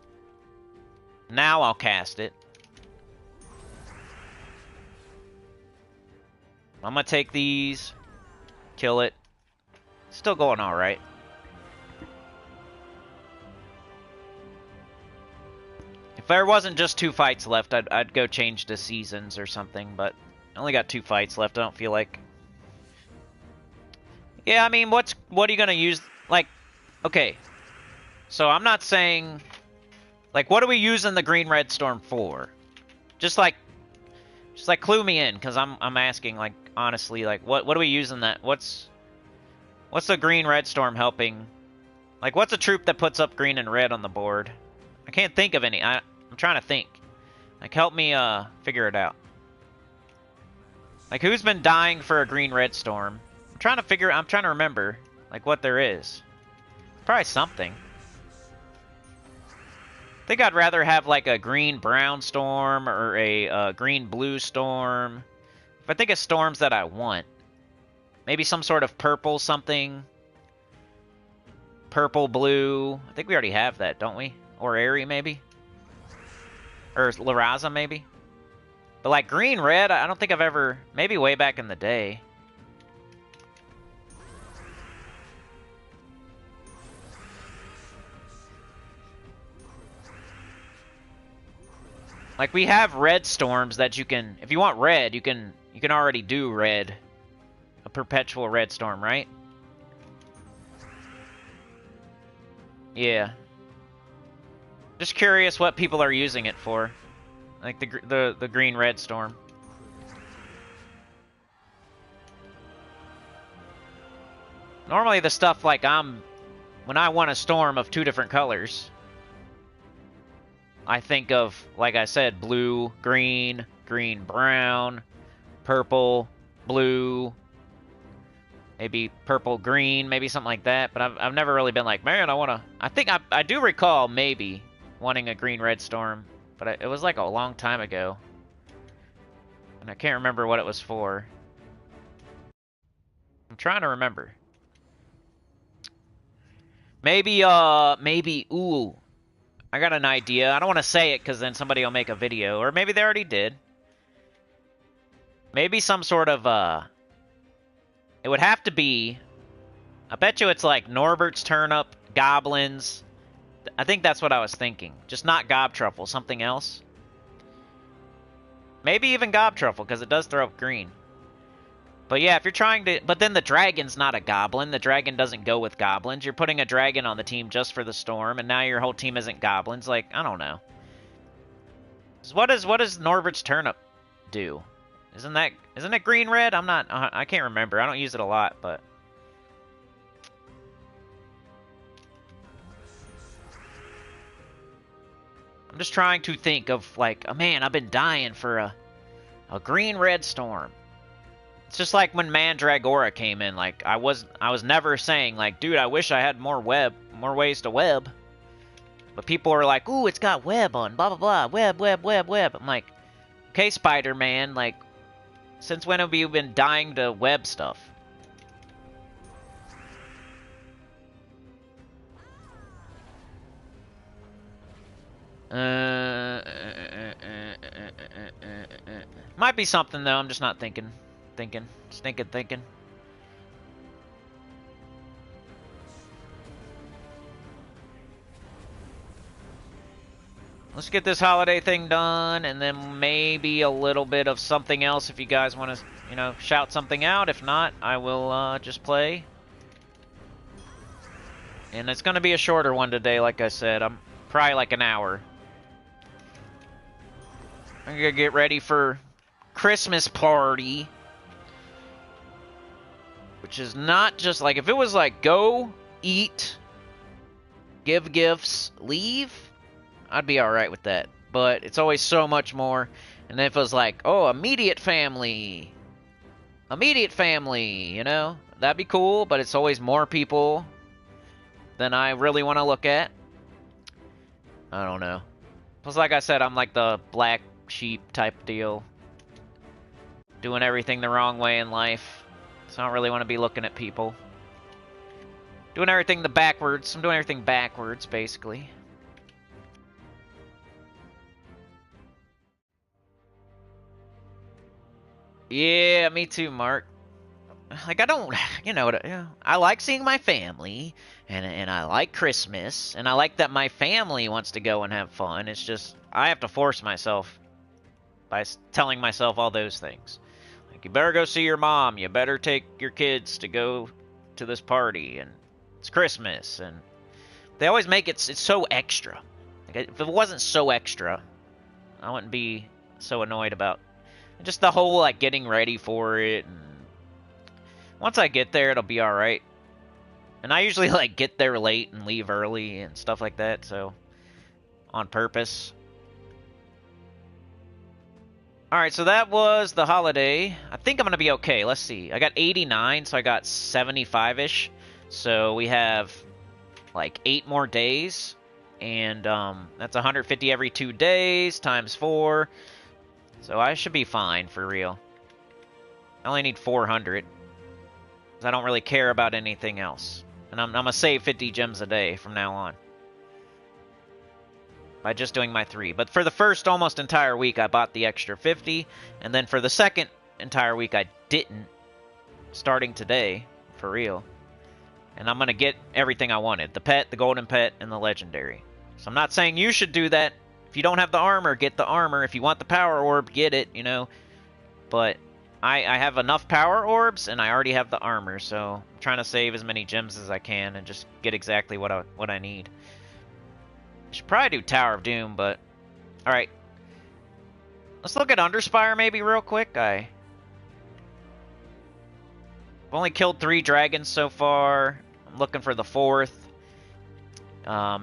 Now I'll cast it. I'm going to take these. Kill it. Still going alright. If there wasn't just 2 fights left, I'd go change to seasons or something, but I only got 2 fights left. I don't feel like... Yeah, I mean, what are you going to use? Like, okay. So I'm not saying... Like, what are we using the green-red storm for? Just like clue me in, because I'm asking, like, honestly, like, what are we using that? What's the green-red storm helping? Like, what's a troop that puts up green and red on the board? I can't think of any. I'm trying to think. Like, help me figure it out. Like, who's been dying for a green-red storm? I'm trying to remember, like, what there is. Probably something. I think I'd rather have, like, a green-brown storm or a green-blue storm. If I think of storms that I want. Maybe some sort of purple something. Purple-blue. I think we already have that, don't we? Or Airy, maybe? Or Laraza, maybe? But, like, green-red, I don't think I've ever... Maybe way back in the day. Like, we have red storms that you can... If you want red, you can already do red. A perpetual red storm, right? Yeah. Just curious what people are using it for. Like the green-red storm. Normally the stuff like when I want a storm of 2 different colors, I think of, like I said, blue, green, green, brown, purple, blue, maybe purple, green, maybe something like that. But I've never really been like, man, I want to... I think I do recall maybe wanting a green-red storm, but it was like a long time ago. And I can't remember what it was for. I'm trying to remember. Maybe, ooh. I got an idea. I don't want to say it because then somebody will make a video. Or maybe they already did. Maybe some sort of, it would have to be... I bet you it's like Norbert's Turnip, Goblins. I think that's what I was thinking. Just not Gob Truffle, something else. Maybe even Gob Truffle, because it does throw up green. But yeah, if you're trying to... But then the dragon's not a goblin. The dragon doesn't go with goblins. You're putting a dragon on the team just for the storm, and now your whole team isn't goblins. Like, I don't know. So what does Norbert's Turnip do? Isn't it green-red? I can't remember. I don't use it a lot, but... I'm just trying to think of, like, oh man, I've been dying for a green-red storm. It's just like when Mandragora came in, like, I was never saying, like, dude, I wish I had more ways to web. But people are like, ooh, it's got web on, blah, blah, blah, web, web, web, web. I'm like, okay, Spider-Man, like, since when have you been dying to web stuff? Might be something though. I'm just not thinking. Thinking. Let's get this holiday thing done, and then maybe a little bit of something else if you guys want to, you know, shout something out. If not, I will just play. And it's going to be a shorter one today, like I said. I'm probably like an hour. I'm going to get ready for Christmas party. Which is not just like, if it was like go, eat, give gifts, leave, I'd be alright with that. But it's always so much more. And if it was like, oh, immediate family, you know, that'd be cool, but it's always more people than I really want to look at. I don't know. Plus, like I said, I'm like the black sheep type deal. Doing everything the wrong way in life. So I don't really want to be looking at people. Doing everything backwards. I'm doing everything backwards, basically. Yeah, me too, Mark. Like, I don't, you know, I like seeing my family, and I like Christmas, and I like that my family wants to go and have fun. It's just, I have to force myself by telling myself all those things. Like, you better go see your mom, you better take your kids to go to this party, and it's Christmas, and they always make it's so extra. Like, if it wasn't so extra, I wouldn't be so annoyed about just the whole, like, getting ready for it, and once I get there, it'll be alright. And I usually, like, get there late and leave early and stuff like that, so on purpose. Alright, so that was the holiday. I think I'm going to be okay. Let's see. I got 89, so I got 75-ish. So we have, like, 8 more days. And that's 150 every 2 days times 4. So I should be fine, for real. I only need 400. Because I don't really care about anything else. And I'm going to save 50 gems a day from now on. By just doing my 3. But for the first almost entire week, I bought the extra 50. And then for the second entire week, I didn't. Starting today, for real. And I'm going to get everything I wanted. The pet, the golden pet, and the legendary. So I'm not saying you should do that. If you don't have the armor, get the armor. If you want the power orb, get it, you know. But I have enough power orbs, and I already have the armor. So I'm trying to save as many gems as I can and just get exactly what I need. I should probably do Tower of Doom, but... Alright. Let's look at Underspire maybe real quick. I've only killed 3 dragons so far. I'm looking for the 4th.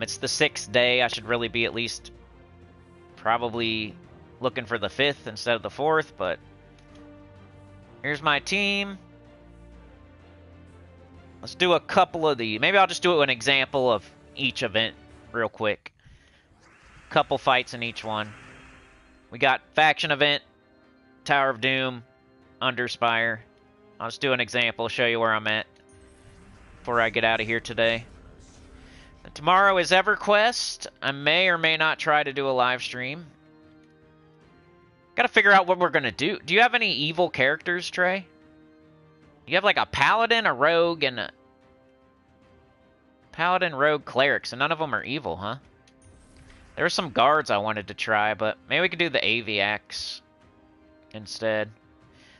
It's the 6th day. I should really be at least probably looking for the 5th instead of the 4th, but here's my team. Let's do a couple of the... Maybe I'll just do an example of each event real quick. Couple fights in each one. We got Faction Event, Tower of Doom, Underspire. I'll just do an example, show you where I'm at before I get out of here today. And tomorrow is EverQuest. I may or may not try to do a live stream. Gotta figure out what we're gonna do. Do you have any evil characters, Trey? You have like a Paladin, a Rogue, and a... Paladin, Rogue, Cleric, so none of them are evil, huh? There were some guards I wanted to try, but maybe we could do the Aviacs instead.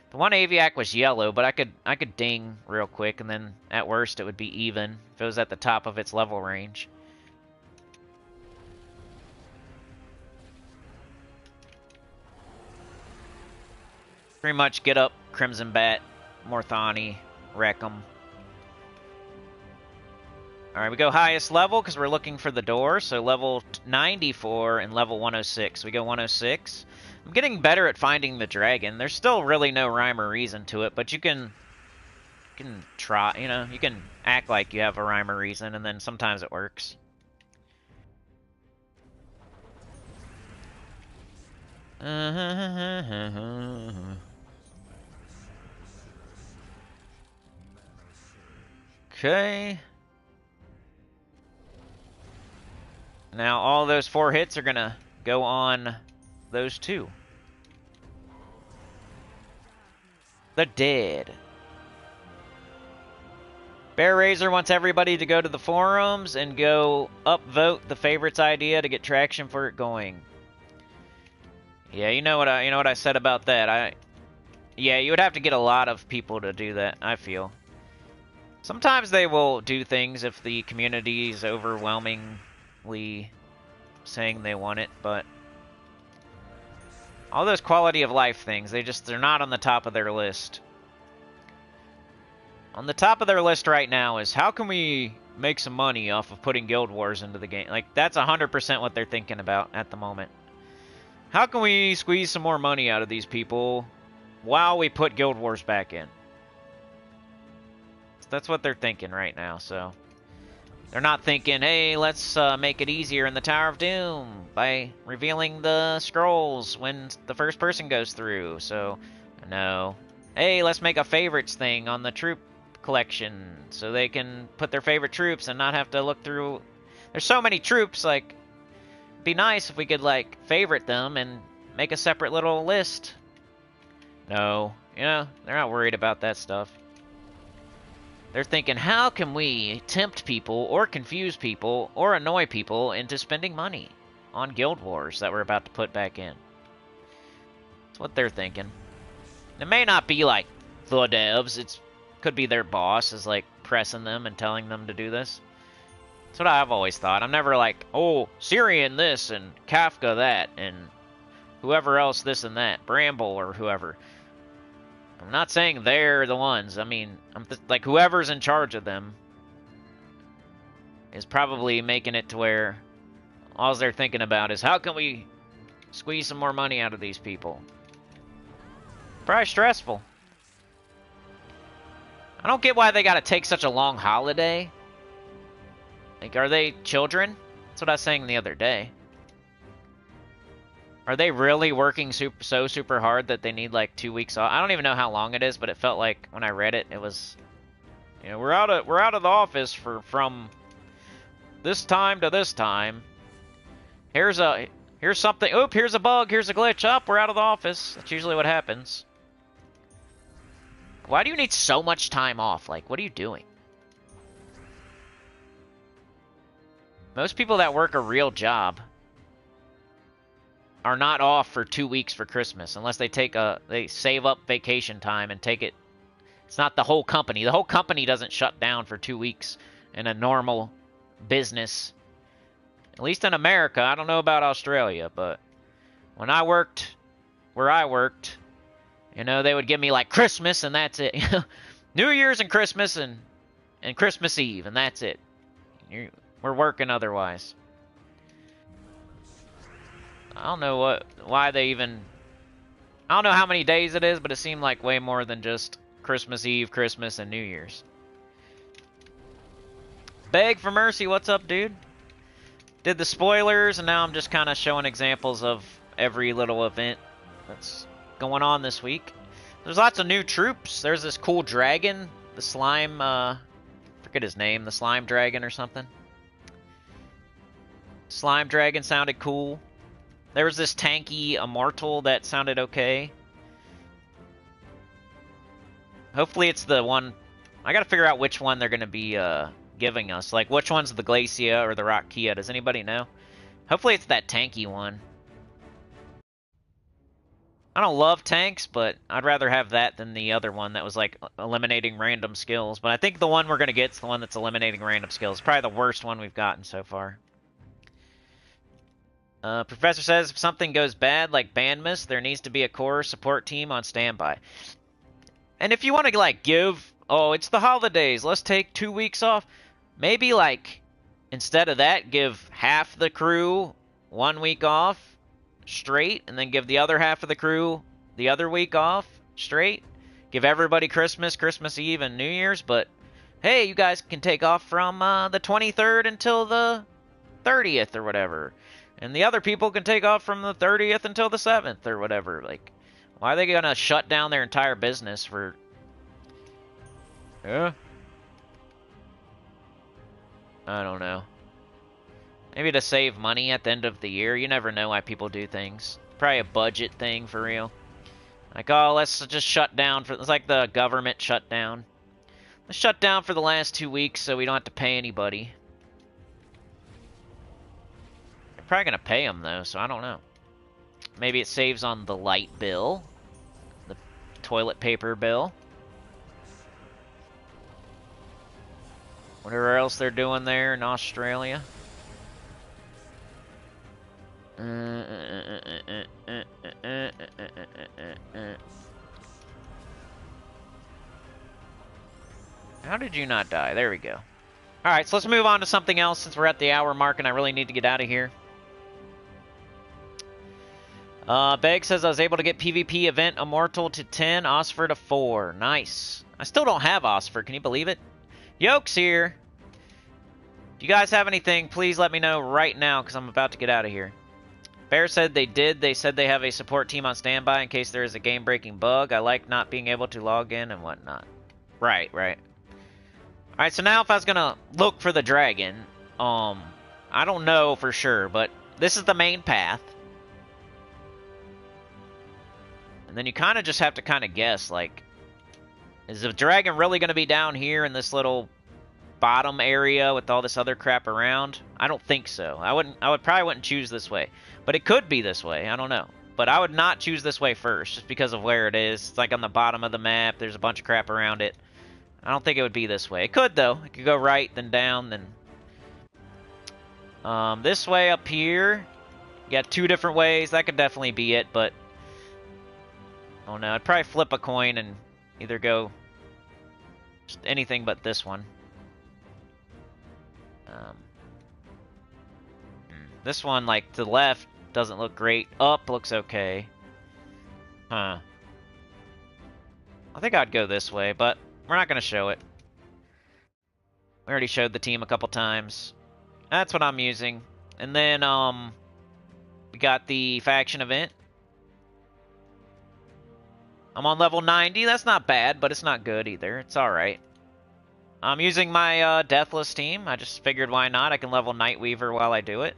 The one Aviac was yellow, but I could ding real quick, and then at worst it would be even if it was at the top of its level range. Pretty much get up Crimson Bat, Morthani, wreck them. Alright, we go highest level because we're looking for the door. So level 94 and level 106. We go 106. I'm getting better at finding the dragon. There's still really no rhyme or reason to it, but you can try, you know, you can act like you have a rhyme or reason, and then sometimes it works. Okay. Now all those 4 hits are gonna go on those 2. The dead. Bear Razor wants everybody to go to the forums and go upvote the favorites idea to get traction for it going. Yeah, you know what I said about that. Yeah, you would have to get a lot of people to do that, I feel. Sometimes they will do things if the community is overwhelmingly saying they want it, but all those quality of life things, they're not on the top of their list. On the top of their list right now is how can we make some money off of putting Guild Wars into the game? Like, that's 100% what they're thinking about at the moment. How can we squeeze some more money out of these people while we put Guild Wars back in? That's what they're thinking right now, so... They're not thinking, hey, let's make it easier in the Tower of Doom by revealing the scrolls when the first person goes through, so... No. Hey, let's make a favorites thing on the troop collection so they can put their favorite troops and not have to look through. There's so many troops, like, it'd be nice if we could, like, favorite them and make a separate little list. No, you know, they're not worried about that stuff. They're thinking, how can we tempt people or confuse people or annoy people into spending money on Guild Wars that we're about to put back in? That's what they're thinking. It may not be like the devs, it could be their boss is like pressing them and telling them to do this. That's what I've always thought. I'm never like, oh, Syrian this and Kafka that and whoever else this and that, Bramble or whoever. I'm not saying they're the ones. I mean, like whoever's in charge of them is probably making it to where all they're thinking about is how can we squeeze some more money out of these people. Probably stressful. I don't get why they gotta take such a long holiday. Like, are they children? That's what I was saying the other day. Are they really working so super hard that they need like 2 weeks off? I don't even know how long it is, but it felt like when I read it, it was, you know, we're out of the office from this time to this time. Here's something. Oop, here's a bug. Here's a glitch. Up, we're out of the office. That's usually what happens. Why do you need so much time off? Like, what are you doing? Most people that work a real job are not off for 2 weeks for Christmas unless they save up vacation time and take it. It's not the whole company. The whole company doesn't shut down for 2 weeks in a normal business. At least in America. I don't know about Australia, but when I worked where I worked, you know, they would give me like Christmas and that's it. New Year's and Christmas and Christmas Eve and that's it. We're working otherwise. I don't know why they even... I don't know how many days it is, but it seemed like way more than just Christmas Eve, Christmas, and New Year's. Beg for Mercy, what's up, dude? Did the spoilers, and now I'm just kind of showing examples of every little event that's going on this week. There's lots of new troops. There's this cool dragon, the slime, forget his name, the slime dragon or something. Slime dragon sounded cool. There was this tanky immortal that sounded okay. Hopefully it's the one... I gotta figure out which one they're gonna be giving us. Like, which one's the Glacia or the Rock Kia? Does anybody know? Hopefully it's that tanky one. I don't love tanks, but I'd rather have that than the other one that was, like, eliminating random skills. But I think the one we're gonna get is the one that's eliminating random skills. Probably the worst one we've gotten so far. Professor says if something goes bad, like Bandmas, there needs to be a core support team on standby. And if you want to, like, give... Oh, it's the holidays. Let's take 2 weeks off. Maybe, like, instead of that, give half the crew 1 week off straight, and then give the other half of the crew the other week off straight. Give everybody Christmas, Christmas Eve, and New Year's, but hey, you guys can take off from the 23rd until the 30th or whatever. And the other people can take off from the 30th until the 7th or whatever. Like, why are they going to shut down their entire business for... Yeah. I don't know. Maybe to save money at the end of the year. You never know why people do things. Probably a budget thing for real. Like, oh, let's just shut down for... It's like the government shutdown. Let's shut down for the last 2 weeks so we don't have to pay anybody. They're probably going to pay them, though, so I don't know. Maybe it saves on the light bill. The toilet paper bill. Whatever else they're doing there in Australia. How did you not die? There we go. Alright, so let's move on to something else since we're at the hour mark and I really need to get out of here. Beg says I was able to get PvP event Immortal to 10, Osfer to 4. Nice. I still don't have Osfer, can you believe it? Yoke's here. If you guys have anything, please let me know right now because I'm about to get out of here. Bear said they did. They said they have a support team on standby in case there is a game-breaking bug. I like not being able to log in and whatnot. Right. Alright, so now if I was gonna look for the dragon, I don't know for sure, but this is the main path. And then you kind of just have to kind of guess, like, is the dragon really going to be down here in this little bottom area with all this other crap around? I don't think so. I probably wouldn't choose this way. But it could be this way. I don't know. But I would not choose this way first, just because of where it is. It's like on the bottom of the map. There's a bunch of crap around it. I don't think it would be this way. It could, though. It could go right, then down, then... this way up here. You got 2 different ways. That could definitely be it, but... Oh no, I'd probably flip a coin and either go... just anything but this one. This one, like, to the left doesn't look great. Up looks okay. Huh. I think I'd go this way, but we're not going to show it. We already showed the team a couple times. That's what I'm using. And then, we got the faction event. I'm on level 90. That's not bad, but it's not good either. It's alright. I'm using my Deathless team. I just figured why not. I can level Nightweaver while I do it.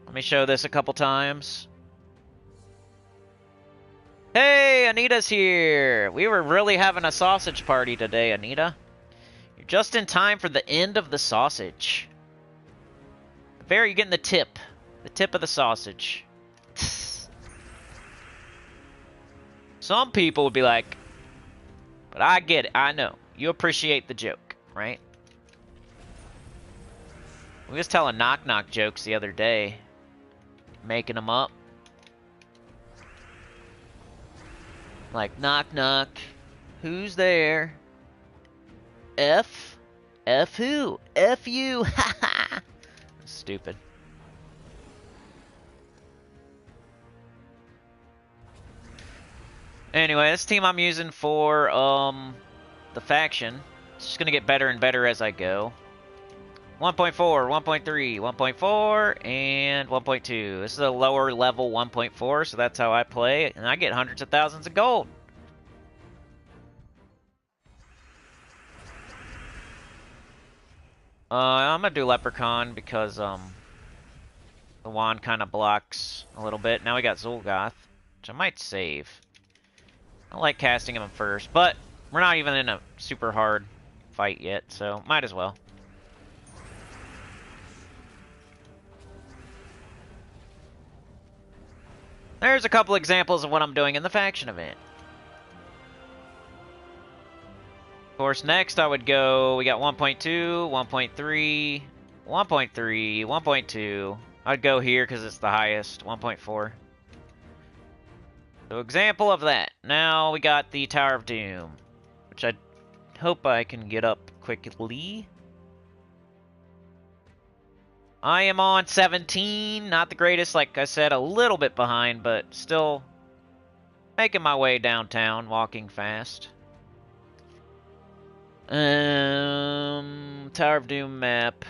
Let me show this a couple times. Hey, Anita's here! We were really having a sausage party today, Anita. You're just in time for the end of the sausage. Bear, you're getting the tip. The tip of the sausage. Some people would be like, but I get it. I know. You appreciate the joke, right? We was telling knock-knock jokes the other day. Making them up. Like, knock-knock. Who's there? F? F who? F you. Ha ha. Stupid. Anyway, this team I'm using for, the faction. It's just gonna get better and better as I go. 1.4, 1.3, 1.4, and 1.2. This is a lower level 1.4, so that's how I play, and I get hundreds of thousands of gold. I'm gonna do Leprechaun because, the wand kind of blocks a little bit. Now we got Zul'Goth, which I might save. I like casting him first, but we're not even in a super hard fight yet, so might as well. There's a couple examples of what I'm doing in the faction event. Of course, next I would go, we got 1.2, 1.3, 1.3, 1.2. I'd go here because it's the highest, 1.4. So example of that. Now we got the Tower of Doom, which I hope I can get up quickly. I am on 17, not the greatest, like I said, a little bit behind, but still making my way downtown, walking fast. Tower of Doom map.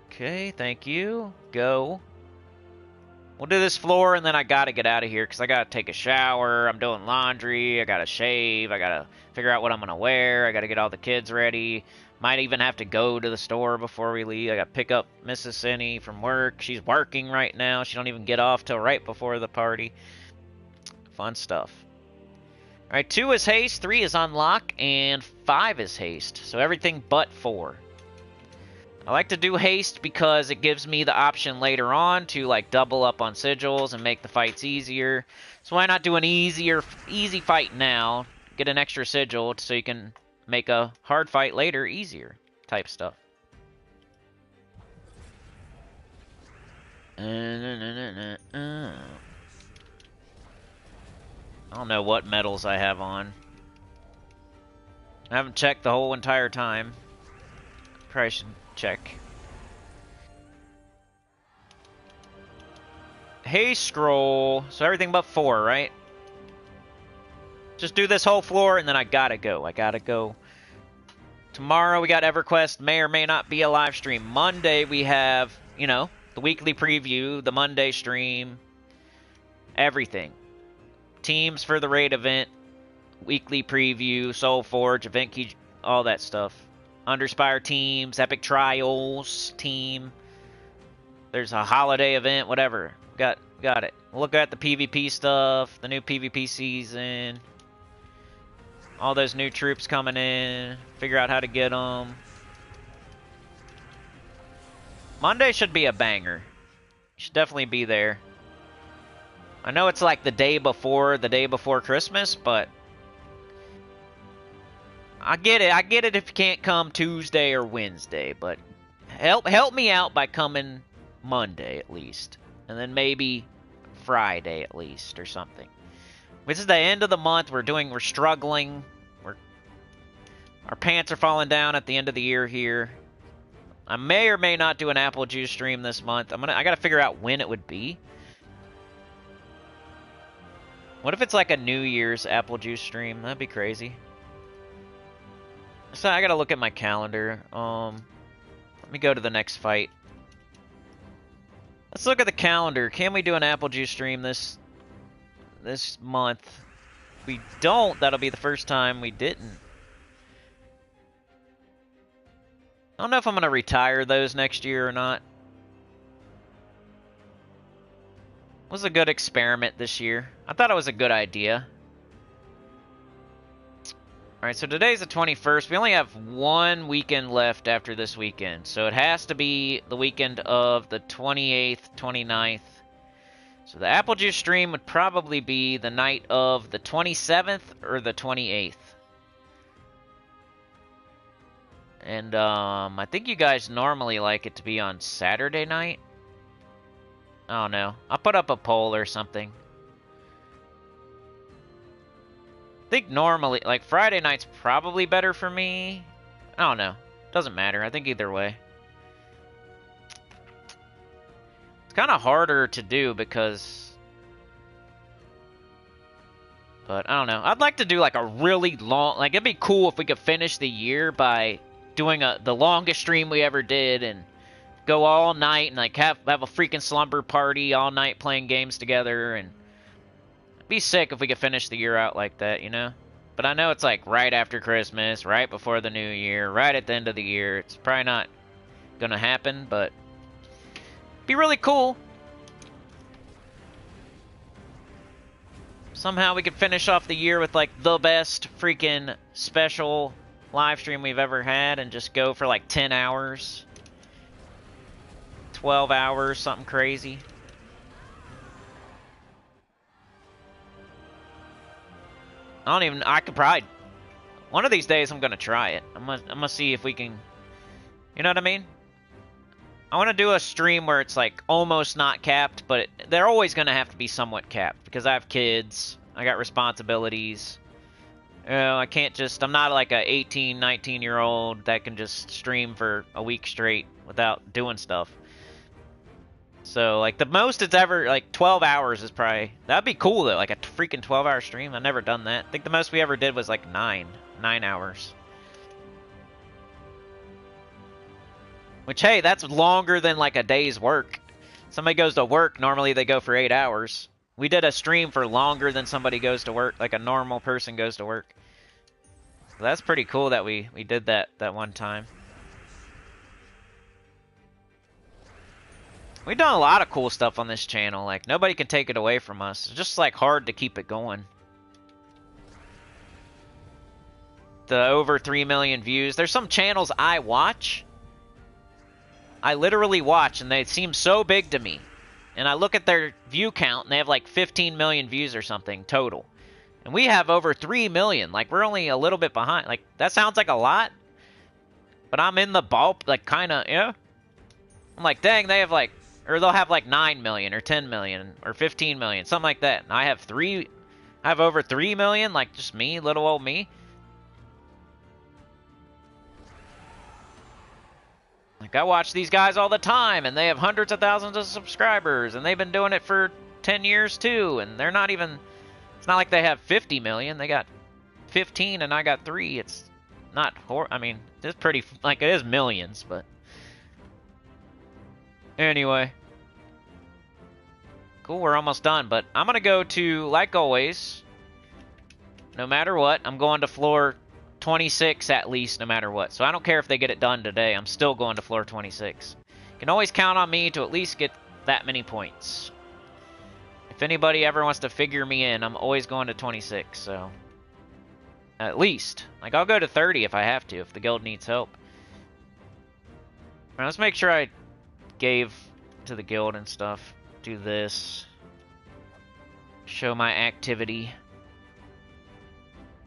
Okay, thank you. Go. We'll do this floor, and then I gotta get out of here, because I gotta take a shower, I'm doing laundry, I gotta shave, I gotta figure out what I'm gonna wear, I gotta get all the kids ready. Might even have to go to the store before we leave. I got to pick up Mrs. Sinny from work. She's working right now. She don't even get off till right before the party. Fun stuff. All right, 2 is haste, 3 is unlock, and 5 is haste. So everything but 4. I like to do haste because it gives me the option later on to like double up on sigils and make the fights easier. So why not do an easy fight now, get an extra sigil so you can make a hard fight later easier type stuff. I don't know what medals I have on. I haven't checked the whole entire time. Probably should check. Hey, scroll. So everything but 4, right? Just do this whole floor and then I gotta go. Tomorrow we got EverQuest. May or may not be a live stream. Monday we have, you know, the weekly preview, the Monday stream, everything. Teams for the raid event, weekly preview, Soul Forge, event key, all that stuff. Underspire teams, Epic Trials team. There's a holiday event, whatever. Got it. Look at the PvP stuff, the new PvP season. All those new troops coming in. Figure out how to get them. Monday should be a banger. Should definitely be there. I know it's like the day before Christmas, but I get it if you can't come Tuesday or Wednesday, but help me out by coming Monday at least. And then maybe Friday at least or something. This is the end of the month. We're struggling. Our pants are falling down at the end of the year here. I may or may not do an apple juice stream this month. I gotta figure out when it would be. What if it's like a New Year's apple juice stream? That'd be crazy. So I gotta look at my calendar. Let me go to the next fight. Let's look at the calendar. Can we do an apple juice stream this month? If we don't, that'll be the first time we didn't. I don't know if I'm gonna retire those next year or not. It was a good experiment this year. I thought it was a good idea. Alright, so today's the 21st. We only have one weekend left after this weekend. So it has to be the weekend of the 28th, 29th. So the apple juice stream would probably be the night of the 27th or the 28th. And I think you guys normally like it to be on Saturday night. I don't know. I'll put up a poll or something. I think normally, like, Friday night's probably better for me. I don't know. Doesn't matter. I think either way. It's kind of harder to do because... But, I don't know. I'd like to do, like, a really long... Like, it'd be cool if we could finish the year by doing the longest stream we ever did and go all night and, like, have a freaking slumber party all night playing games together and... Be sick if we could finish the year out like that, you know? But I know it's like right after Christmas, right before the new year, right at the end of the year. It's probably not gonna happen, but be really cool. Somehow we could finish off the year with like the best freaking special live stream we've ever had and just go for like 10 hours, 12 hours, something crazy. I could probably, one of these days I'm going to try it. I'm gonna see if we can, you know what I mean? I want to do a stream where it's like almost not capped, but they're always going to have to be somewhat capped because I have kids, I got responsibilities. You know, I can't just, I'm not like a 18, 19-year-old that can just stream for a week straight without doing stuff. So, like, the most it's ever, like, 12 hours is probably... That'd be cool, though, like a freaking 12-hour stream. I've never done that. I think the most we ever did was, like, 9 hours. Which, hey, that's longer than, like, a day's work. Somebody goes to work, normally they go for 8 hours. We did a stream for longer than somebody goes to work, like a normal person goes to work. So that's pretty cool that we did that one time. We've done a lot of cool stuff on this channel. Like, nobody can take it away from us. It's just, like, hard to keep it going. The over 3 million views. There's some channels I watch. I literally watch, and they seem so big to me. And I look at their view count, and they have, like, 15 million views or something total. And we have over 3 million. Like, we're only a little bit behind. Like, that sounds like a lot. But I'm in the ball, like, kind of, yeah. I'm like, dang, they have, like, or they'll have, like, 9 million or 10 million or 15 million, something like that. And I have over 3 million, like, just me, little old me. Like, I watch these guys all the time, and they have hundreds of thousands of subscribers, and they've been doing it for 10 years, too, and they're not even, it's not like they have 50 million, they got 15, and I got 3, it's not, I mean, it's pretty, like, it is millions, but, anyway, cool, we're almost done, but I'm gonna go to, like always, no matter what, I'm going to floor 26 at least, no matter what. So I don't care if they get it done today. I'm still going to floor 26. You can always count on me to at least get that many points. If anybody ever wants to figure me in, I'm always going to 26, so... At least. Like, I'll go to 30 if I have to, if the guild needs help. Alright, let's make sure I gave to the guild and stuff. Do this. Show my activity.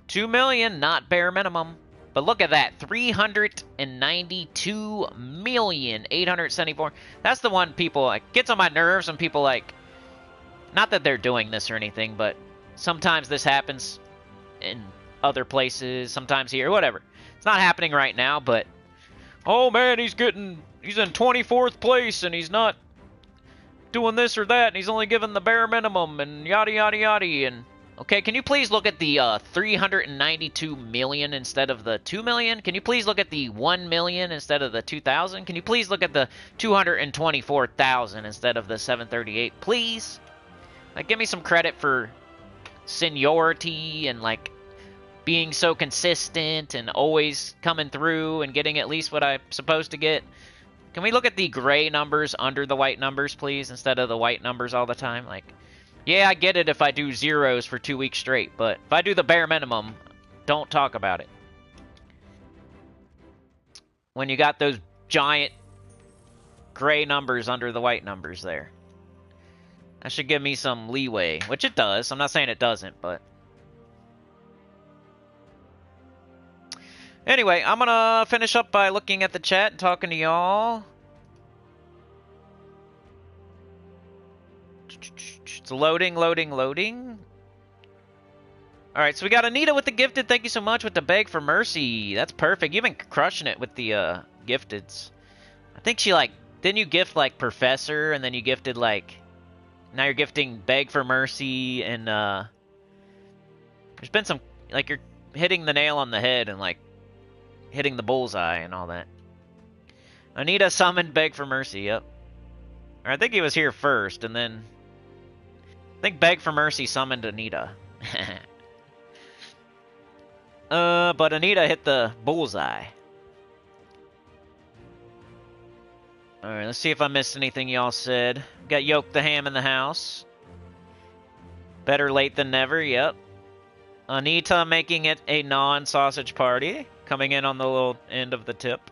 2 million, not bare minimum. But look at that, 392,874. That's the one people, like, gets on my nerves when people, like, not that they're doing this or anything, but sometimes this happens in other places, sometimes here, whatever. It's not happening right now, but, oh man, he's in 24th place, and he's not doing this or that, and he's only given the bare minimum, and yada, yada, yada, and... Okay, can you please look at the 392 million instead of the 2 million? Can you please look at the 1 million instead of the 2,000? Can you please look at the 224,000 instead of the 738? Please? Like, give me some credit for seniority and, like, being so consistent and always coming through and getting at least what I'm supposed to get. Can we look at the gray numbers under the white numbers, please, instead of the white numbers all the time? Like... Yeah, I get it if I do zeros for 2 weeks straight, but if I do the bare minimum, don't talk about it. When you got those giant gray numbers under the white numbers there. That should give me some leeway, which it does. I'm not saying it doesn't, but... Anyway, I'm gonna finish up by looking at the chat and talking to y'all. It's loading, loading, loading. Alright, so we got Anita with the gifted. Thank you so much with the beg for mercy. That's perfect. You've been crushing it with the gifteds. I think she, like... Didn't you gift, like, Professor, and then you gifted, like... Now you're gifting beg for mercy, and, there's been some... Like, you're hitting the nail on the head and, like, hitting the bullseye and all that. Anita summoned beg for mercy, yep. Or I think he was here first, and then... I think Beg for Mercy summoned Anita. But Anita hit the bullseye. Alright, let's see if I missed anything y'all said. Got Yoke the Ham in the house. Better late than never, yep. Anita making it a non-sausage party. Coming in on the little end of the tip.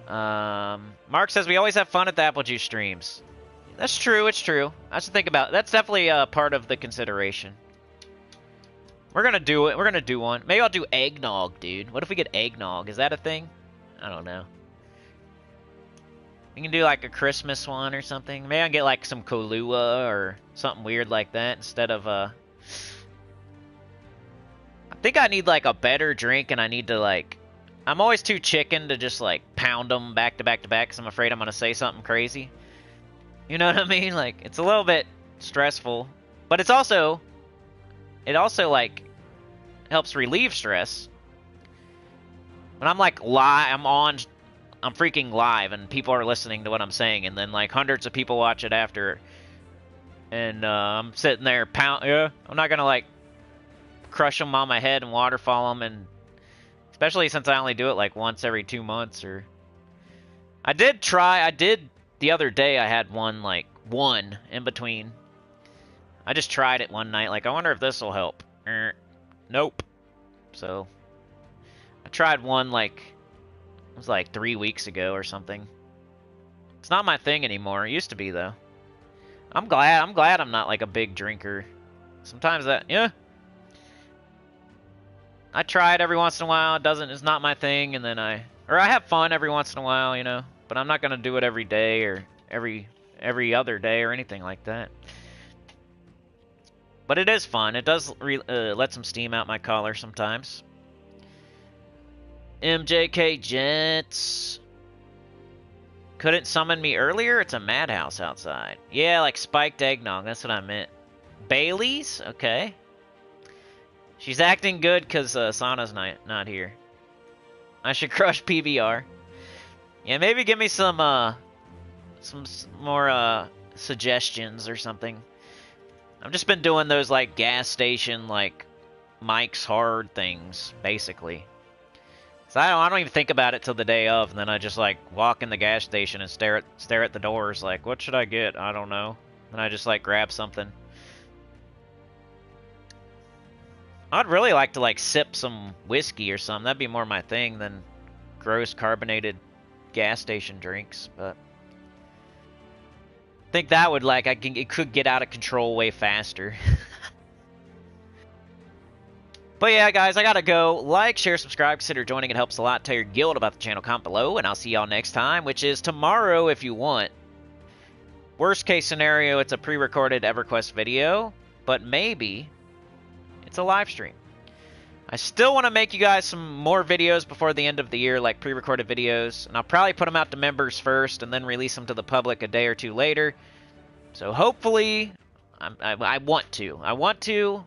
Mark says we always have fun at the Apple Juice streams. That's true, it's true. I should think about it. That's definitely part of the consideration. We're gonna do it. We're gonna do one. Maybe I'll do eggnog, dude. What if we get eggnog? Is that a thing? I don't know. We can do like a Christmas one or something. Maybe I can get like some Kahlua or something weird like that instead of I think I need like a better drink, and I need to like... I'm always too chicken to just like pound them back to back to back because I'm afraid I'm gonna say something crazy. You know what I mean? Like, it's a little bit stressful. But it's also... It also, like, helps relieve stress. When I'm, like, live... I'm freaking live, and people are listening to what I'm saying, and then, like, hundreds of people watch it after. And, I'm sitting there I'm not gonna, like, crush them on my head and waterfall them, and... Especially since I only do it, like, once every 2 months, or... I did the other day I had one, like, one in between. I just tried it one night, like, I wonder if this will help. Nope. So, I tried one, like, it was like 3 weeks ago or something. It's not my thing anymore. It used to be, though. I'm glad I'm not, like, a big drinker. Sometimes that, yeah. I try it every once in a while. It's not my thing, and then I have fun every once in a while, you know. But I'm not gonna do it every day or every other day or anything like that. But it is fun. It does let some steam out my collar sometimes. MJK Jets. Couldn't summon me earlier? It's a madhouse outside. Yeah, like spiked eggnog. That's what I meant. Bailey's? Okay. She's acting good because Sana's not here. I should crush PBR. Yeah, maybe give me some more suggestions or something. I've just been doing those like gas station like Mike's Hard things basically. So I don't even think about it till the day of, and then I just like walk in the gas station and stare at the doors like, what should I get? I don't know. And I just like grab something. I'd really like to like sip some whiskey or something. That'd be more my thing than gross carbonated gas station drinks, but I think that would like it could get out of control way faster. But yeah, guys, I gotta go. Like, share, subscribe, consider joining. It helps a lot. Tell your guild about the channel, comment below, and I'll see y'all next time, which is tomorrow if you want. Worst case scenario, it's a pre-recorded EverQuest video, but maybe it's a live stream. I still want to make you guys some more videos before the end of the year, like pre-recorded videos, and I'll probably put them out to members first and then release them to the public a day or two later. So hopefully, I want to. I want to.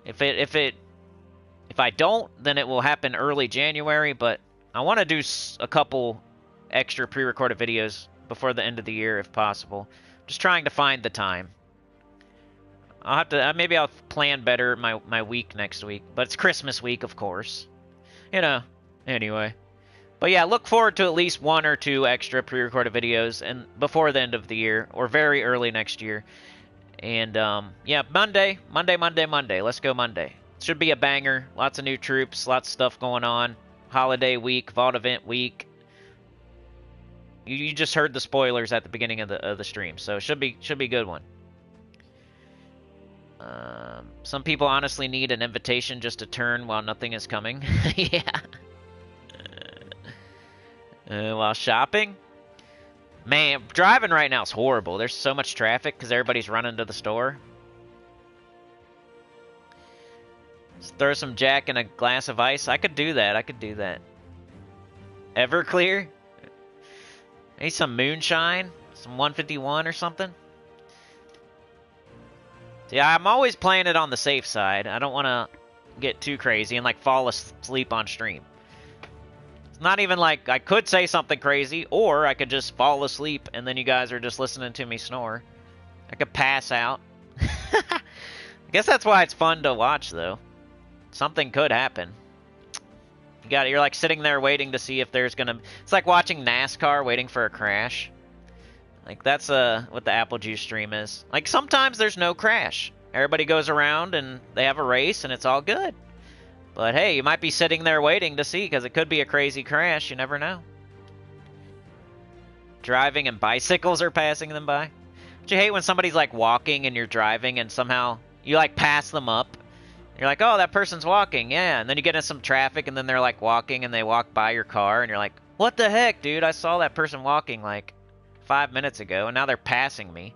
If I don't, then it will happen early January, but I want to do a couple extra pre-recorded videos before the end of the year if possible. Just trying to find the time. I'll have to, maybe I'll plan better my week next week, but it's Christmas week, of course. You know, anyway. But yeah, look forward to at least 1 or 2 extra pre-recorded videos and before the end of the year, or very early next year. And, yeah, Monday. Let's go Monday. Should be a banger. Lots of new troops, lots of stuff going on. Holiday week, Vault event week. You just heard the spoilers at the beginning of the stream, so should be a good one. Some people honestly need an invitation just to turn while nothing is coming. Yeah. While shopping? Man, driving right now is horrible. There's so much traffic because everybody's running to the store. Just throw some Jack in a glass of ice. I could do that. Everclear? Maybe some moonshine? Some 151 or something? Yeah, I'm always playing it on the safe side. I don't want to get too crazy and like fall asleep on stream. It's not even like I could say something crazy, or I could just fall asleep and then you guys are just listening to me snore. I could pass out. I guess that's why it's fun to watch, though. Something could happen. You're like sitting there waiting to see if there's gonna... It's like watching NASCAR waiting for a crash. Like, that's what the Apple Juice stream is. Like, sometimes there's no crash. Everybody goes around and they have a race and it's all good. But hey, you might be sitting there waiting to see because it could be a crazy crash. You never know. Driving and bicycles are passing them by. Don't you hate when somebody's like walking and you're driving and somehow you like pass them up? You're like, oh, that person's walking, yeah. And then you get in some traffic and then they're like walking and they walk by your car and you're like, what the heck, dude? I saw that person walking like 5 minutes ago and now they're passing me.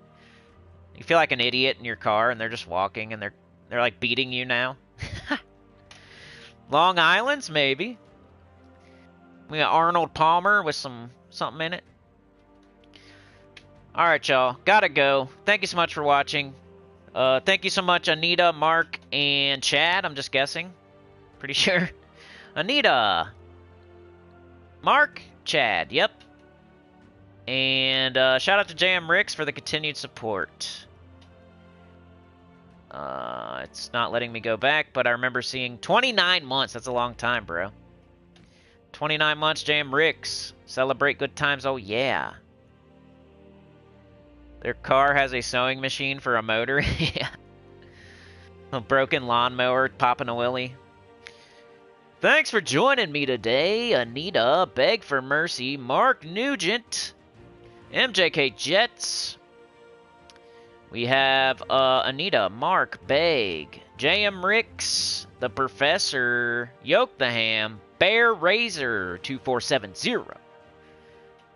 You feel like an idiot in your car and they're just walking and they're like beating you now. Long Island's maybe. We got Arnold Palmer with something in it. Alright, y'all. Gotta go. Thank you so much for watching. Thank you so much, Anita, Mark, and Chad. I'm just guessing. Pretty sure. Anita. Mark, Chad. Yep. And shout out to JM Ricks for the continued support. It's not letting me go back, but I remember seeing 29 months. That's a long time, bro. 29 months, JM Ricks. Celebrate good times. Oh, yeah. Their car has a sewing machine for a motor. Yeah. A broken lawnmower popping a willy. Thanks for joining me today, Anita, Beg for Mercy, Mark Nugent, MJK Jets. We have Anita, Mark, Beg, JM Ricks, The Professor, Yoke the Ham, Bear Razor 2470.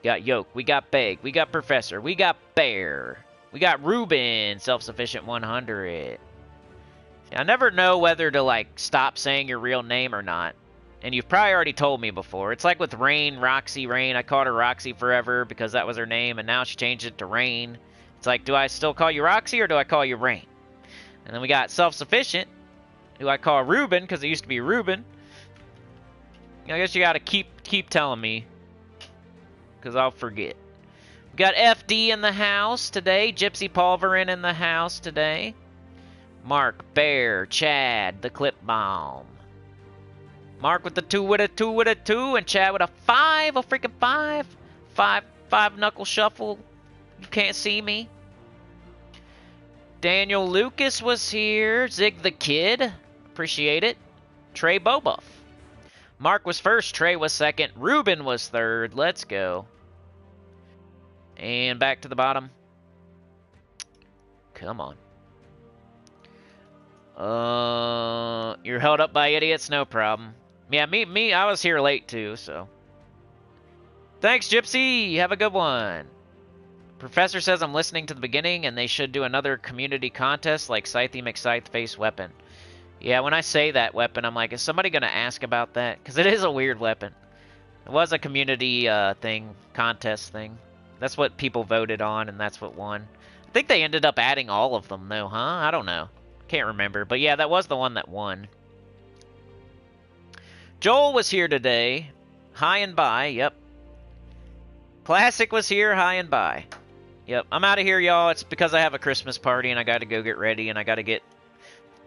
Got Yoke, we got Beg, we got Professor, we got Bear, we got Ruben, Self-Sufficient 100. I never know whether to, like, stop saying your real name or not. And you've probably already told me before. It's like with Rain, Roxy Rain. I called her Roxy forever because that was her name, and now she changed it to Rain. It's like, do I still call you Roxy or do I call you Rain? And then we got Self-Sufficient, who I call Ruben because it used to be Ruben. I guess you got to keep telling me because I'll forget. We got FD in the house today. Gypsy Pulverin in the house today. Mark, Bear, Chad, the Clip Bomb. Mark with the 2 with a 2 with a 2, and Chad with a 5, a freaking 5. 5 knuckle shuffle. You can't see me. Daniel Lucas was here. Zig the Kid. Appreciate it. Trey Bobuff. Mark was first. Trey was second. Ruben was third. Let's go. And back to the bottom. Come on. You're held up by idiots? No problem. Yeah, me, I was here late too, so. Thanks, Gypsy. Have a good one. Professor says I'm listening to the beginning, and they should do another community contest like Scythe McScythe face weapon. Yeah, when I say that weapon, I'm like, is somebody going to ask about that? Because it is a weird weapon. It was a community contest thing. That's what people voted on, and that's what won. I think they ended up adding all of them, though, huh? I don't know. Can't remember. But yeah, that was the one that won. Joel was here today. High and by, yep. Classic was here, high and by. Yep, I'm out of here, y'all. It's because I have a Christmas party, and I got to go get ready, and I got to get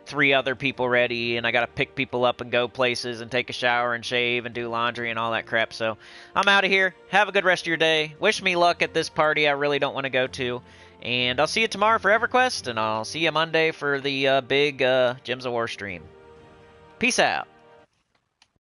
3 other people ready, and I got to pick people up and go places and take a shower and shave and do laundry and all that crap. So I'm out of here. Have a good rest of your day. Wish me luck at this party I really don't want to go to. And I'll see you tomorrow for EverQuest, and I'll see you Monday for the big Gems of War stream. Peace out.